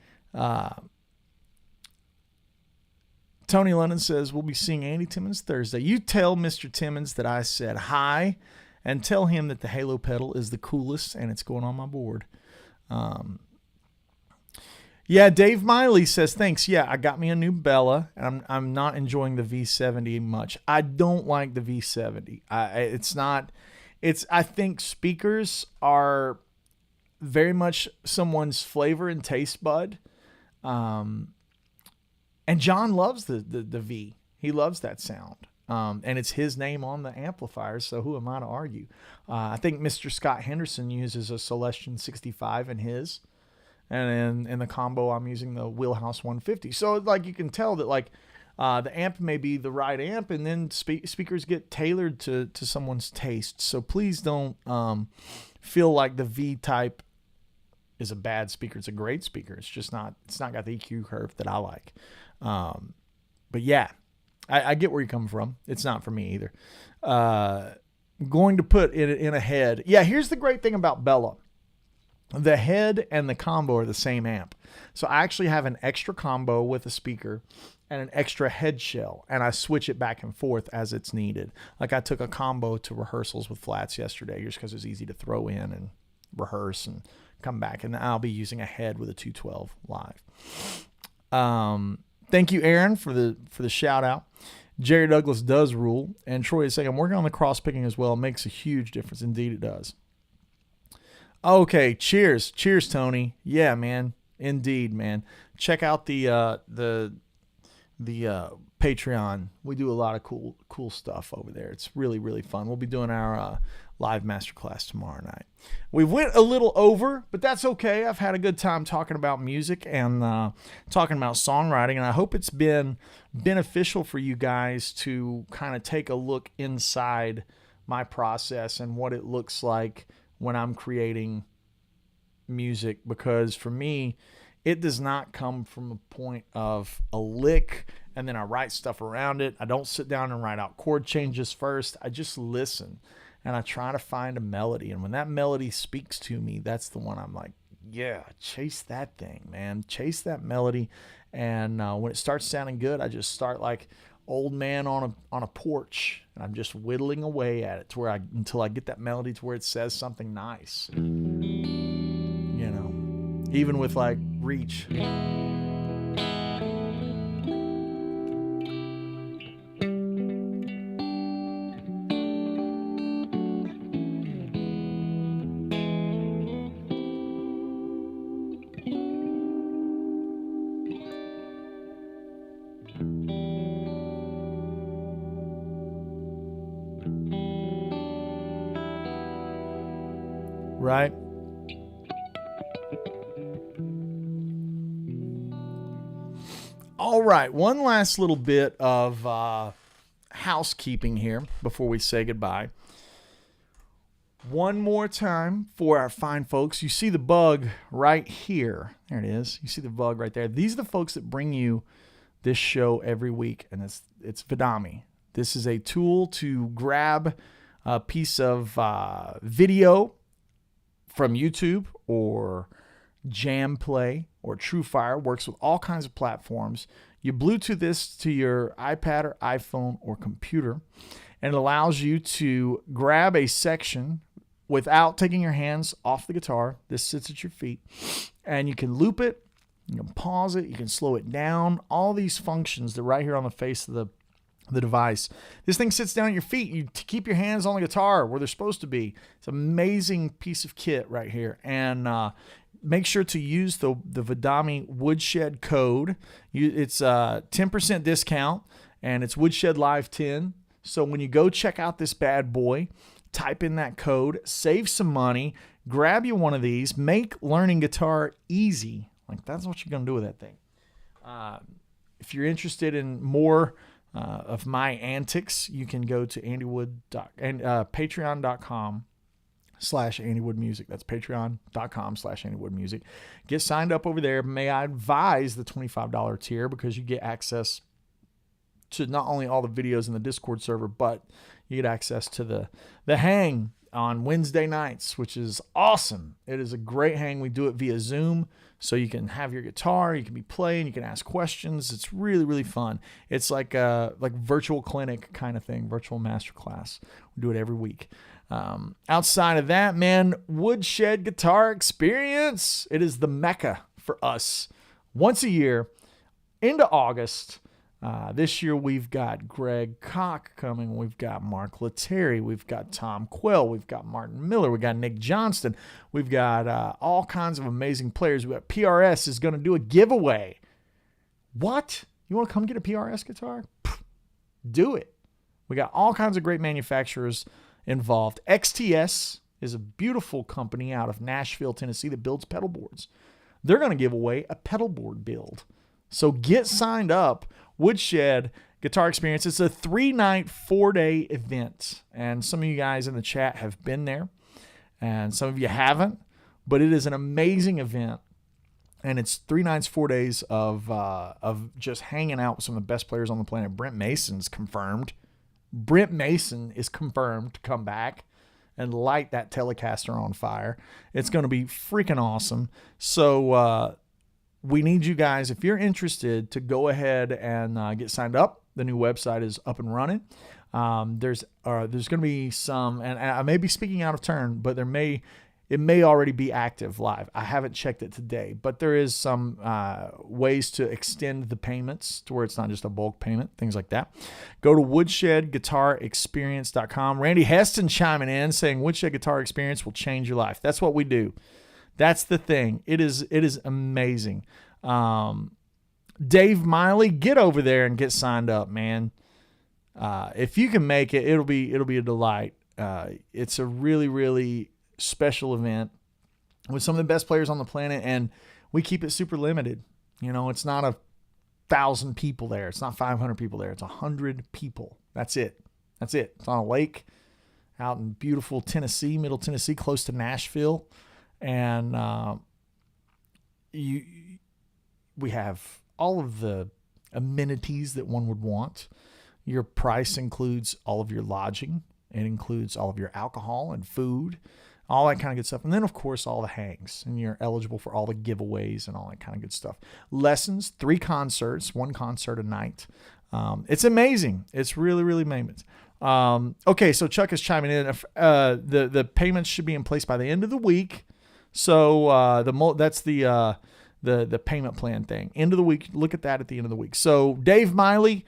Tony London says, we'll be seeing Andy Timmons Thursday. You tell Mr. Timmons that I said hi, and tell him that the Halo pedal is the coolest and it's going on my board. Yeah, Dave Miley says, thanks. Yeah, I got me a new Bella, and I'm not enjoying the V70 much. I don't like the V70. I think speakers are very much someone's flavor and taste bud. And John loves the V. He loves that sound. And it's his name on the amplifier, so who am I to argue? I think Mr. Scott Henderson uses a Celestion 65 in his. And in the combo, I'm using the Wheelhouse 150. So, you can tell that, the amp may be the right amp, and then speakers get tailored to someone's taste. So please don't feel like the V-type is a bad speaker. It's a great speaker. It's not got the EQ curve that I like. But yeah, I get where you're coming from. It's not for me either. Going to put it in a head. Yeah, here's the great thing about Bella. The head and the combo are the same amp. So I actually have an extra combo with a speaker and an extra head shell, and I switch it back and forth as it's needed. Like I took a combo to rehearsals with flats yesterday just because it's easy to throw in and rehearse and come back. And I'll be using a head with a 212 live. Thank you, Aaron, for the shout out. Jerry Douglas does rule. And Troy is saying, I'm working on the cross picking as well. It makes a huge difference. Indeed, it does. Okay, cheers. Cheers, Tony. Yeah, man. Indeed, man. Check out the Patreon. We do a lot of cool stuff over there. It's really, really fun. We'll be doing our live masterclass tomorrow night. We went a little over, but that's okay. I've had a good time talking about music and talking about songwriting, and I hope it's been beneficial for you guys to kind of take a look inside my process and what it looks like when I'm creating music, because for me, it does not come from a point of a lick and then I write stuff around it. I don't sit down and write out chord changes first. I just listen and I try to find a melody. And when that melody speaks to me, that's the one I'm like, yeah, chase that thing, man. Chase that melody. And when it starts sounding good, I just start like old man on a porch, and I'm just whittling away at it until I get that melody to where it says something nice. Even with like Reach. Right? All right, one last little bit of housekeeping here before we say goodbye. One more time for our fine folks. You see the bug right here. There it is. You see the bug right there. These are the folks that bring you this show every week, and it's Vidami. This is a tool to grab a piece of video from YouTube or Jam Play or TrueFire. Works with all kinds of platforms. You Bluetooth this to your iPad or iPhone or computer, and it allows you to grab a section without taking your hands off the guitar. This sits at your feet, and you can loop it, you can pause it, you can slow it down. All these functions that are right here on the face of the device. This thing sits down at your feet. You keep your hands on the guitar where they're supposed to be. It's an amazing piece of kit right here. And make sure to use the Vidami Woodshed code. It's a 10% discount, and it's Woodshed Live 10. So when you go check out this bad boy, type in that code, save some money, grab you one of these, make learning guitar easy. Like, that's what you're going to do with that thing. If you're interested in more of my antics, you can go to patreon.com/AndyWoodMusic. That's patreon.com/AndyWoodMusic. Get signed up over there. May I advise the $25 tier, because you get access to not only all the videos in the Discord server, but you get access to the hang on Wednesday nights, which is awesome. It is a great hang. We do it via Zoom, so you can have your guitar, you can be playing, you can ask questions. It's really, really fun. It's like a virtual clinic kind of thing, virtual masterclass. We do it every week. Outside of that, man, Woodshed Guitar Experience. It is the mecca for us once a year into August. This year we've got Greg Koch coming. We've got Mark Lettieri. We've got Tom Quell. We've got Martin Miller. We've got Nick Johnston. We've got all kinds of amazing players. We got PRS is going to do a giveaway. What? You want to come get a PRS guitar? Do it. We got all kinds of great manufacturers involved. XTS is a beautiful company out of Nashville, Tennessee that builds pedal boards. They're going to give away a pedal board build. So get signed up. Woodshed Guitar Experience. It's a 3-night, 4-day event. And some of you guys in the chat have been there, and some of you haven't. But it is an amazing event. And it's 3 nights, 4 days of just hanging out with some of the best players on the planet. Brent Mason's confirmed. Brent Mason is confirmed to come back and light that Telecaster on fire. It's going to be freaking awesome. So we need you guys, if you're interested, to go ahead and get signed up. The new website is up and running. There's going to be some, and I may be speaking out of turn, but it may already be active live. I haven't checked it today, but there is some ways to extend the payments to where it's not just a bulk payment, things like that. Go to woodshedguitarexperience.com. Randy Heston chiming in saying Woodshed Guitar Experience will change your life. That's what we do. That's the thing. It is amazing. Dave Miley, get over there and get signed up, man. If you can make it, it'll be a delight. It's a really, really special event with some of the best players on the planet, and we keep it super limited. You know, it's not 1,000 people there. It's not 500 people there. It's 100 people. That's it. It's on a lake out in beautiful Tennessee, Middle Tennessee, close to Nashville. And we have all of the amenities that one would want. Your price includes all of your lodging. It includes all of your alcohol and food, all that kind of good stuff. And then, of course, all the hangs. And you're eligible for all the giveaways and all that kind of good stuff. Lessons, 3 concerts, 1 concert a night. It's amazing. It's really, really amazing. Okay, so Chuck is chiming in. The payments should be in place by the end of the week. So that's the payment plan thing. End of the week. Look at that at the end of the week. So Dave Miley,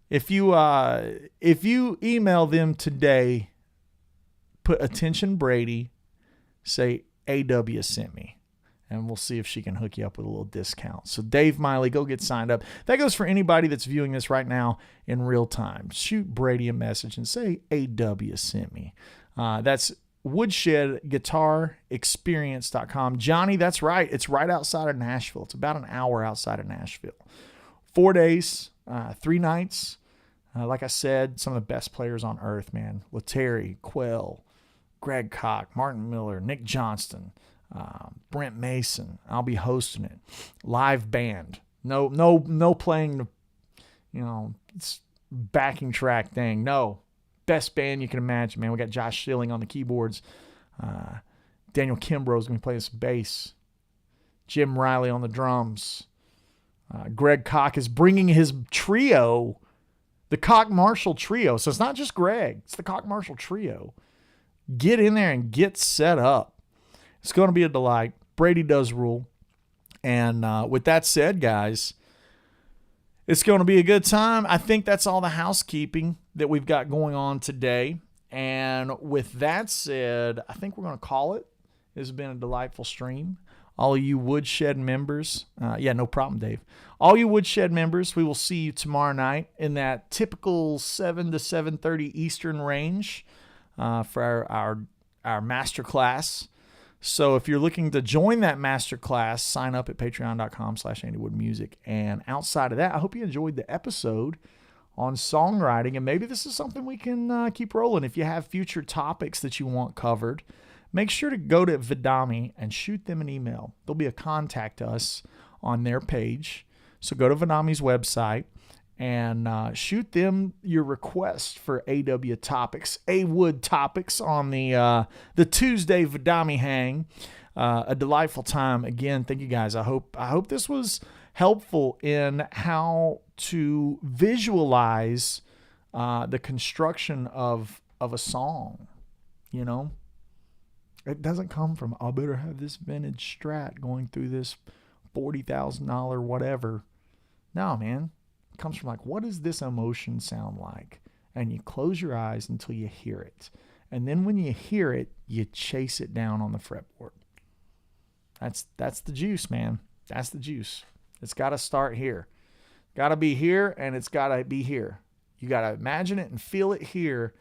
if you email them today, put attention Brady, say AW sent me, and we'll see if she can hook you up with a little discount. So Dave Miley, go get signed up. That goes for anybody that's viewing this right now in real time. Shoot Brady a message and say AW sent me. That's woodshedguitarexperience.com. Johnny, that's right. It's right outside of Nashville. It's about an hour outside of Nashville. 4 days, 3 nights. Like I said, some of the best players on earth, man. Lettieri, Quell, Greg Koch, Martin Miller, Nick Johnston, Brent Mason. I'll be hosting it. Live band. No playing it's backing track thing. No. Best band you can imagine, man. We got Josh Schilling on the keyboards. Daniel Kimbrough's going to play some bass. Jim Riley on the drums. Greg Koch is bringing his trio, the Koch Marshall Trio. So it's not just Greg. It's the Koch Marshall Trio. Get in there and get set up. It's going to be a delight. Brady does rule. And with that said, guys, it's going to be a good time. I think that's all the housekeeping that we've got going on today. And with that said, I think we're going to call it. It's been a delightful stream. All of you Woodshed members, no problem, Dave. All you Woodshed members, we will see you tomorrow night in that typical 7 to 7:30 Eastern range for our master class. So if you're looking to join that master class, sign up at patreon.com/AndyWoodMusic. And outside of that, I hope you enjoyed the episode on songwriting, and maybe this is something we can keep rolling. If you have future topics that you want covered, make sure to go to Vidami and shoot them an email. There'll be a contact us on their page. So go to Vidami's website and shoot them your request for AW topics, A-Wood topics on the Tuesday Vidami hang. A delightful time. Again, thank you guys. I hope this was helpful in how to visualize the construction of a song. You know, it doesn't come from, I better have this vintage Strat going through this $40,000 whatever. No, man. It comes from like, what does this emotion sound like? And you close your eyes until you hear it. And then when you hear it, you chase it down on the fretboard. That's the juice, man. That's the juice. It's got to start here. Got to be here, and it's got to be here. You got to imagine it and feel it here,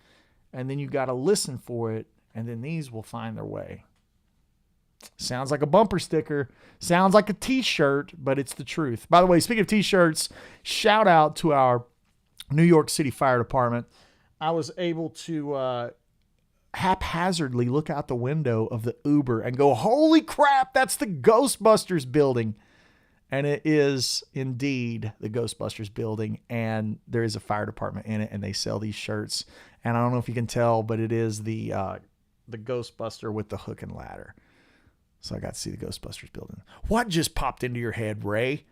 and then you got to listen for it, and then these will find their way. Sounds like a bumper sticker. Sounds like a t-shirt, but it's the truth. By the way, speaking of t-shirts, shout out to our New York City Fire Department. I was able to haphazardly look out the window of the Uber and go, holy crap, that's the Ghostbusters building. And it is indeed the Ghostbusters building, and there is a fire department in it, and they sell these shirts. And I don't know if you can tell, but it is the Ghostbuster with the hook and ladder. So I got to see the Ghostbusters building. What just popped into your head, Ray?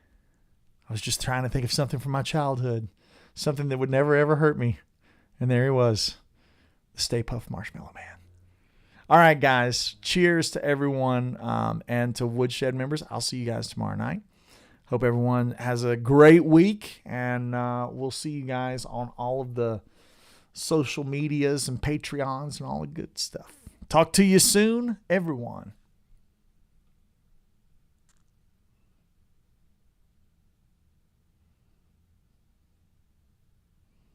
I was just trying to think of something from my childhood, something that would never, ever hurt me. And there he was, the Stay Puft Marshmallow Man. All right, guys. Cheers to everyone and to Woodshed members. I'll see you guys tomorrow night. Hope everyone has a great week, and we'll see you guys on all of the social medias and Patreons and all the good stuff. Talk to you soon, everyone.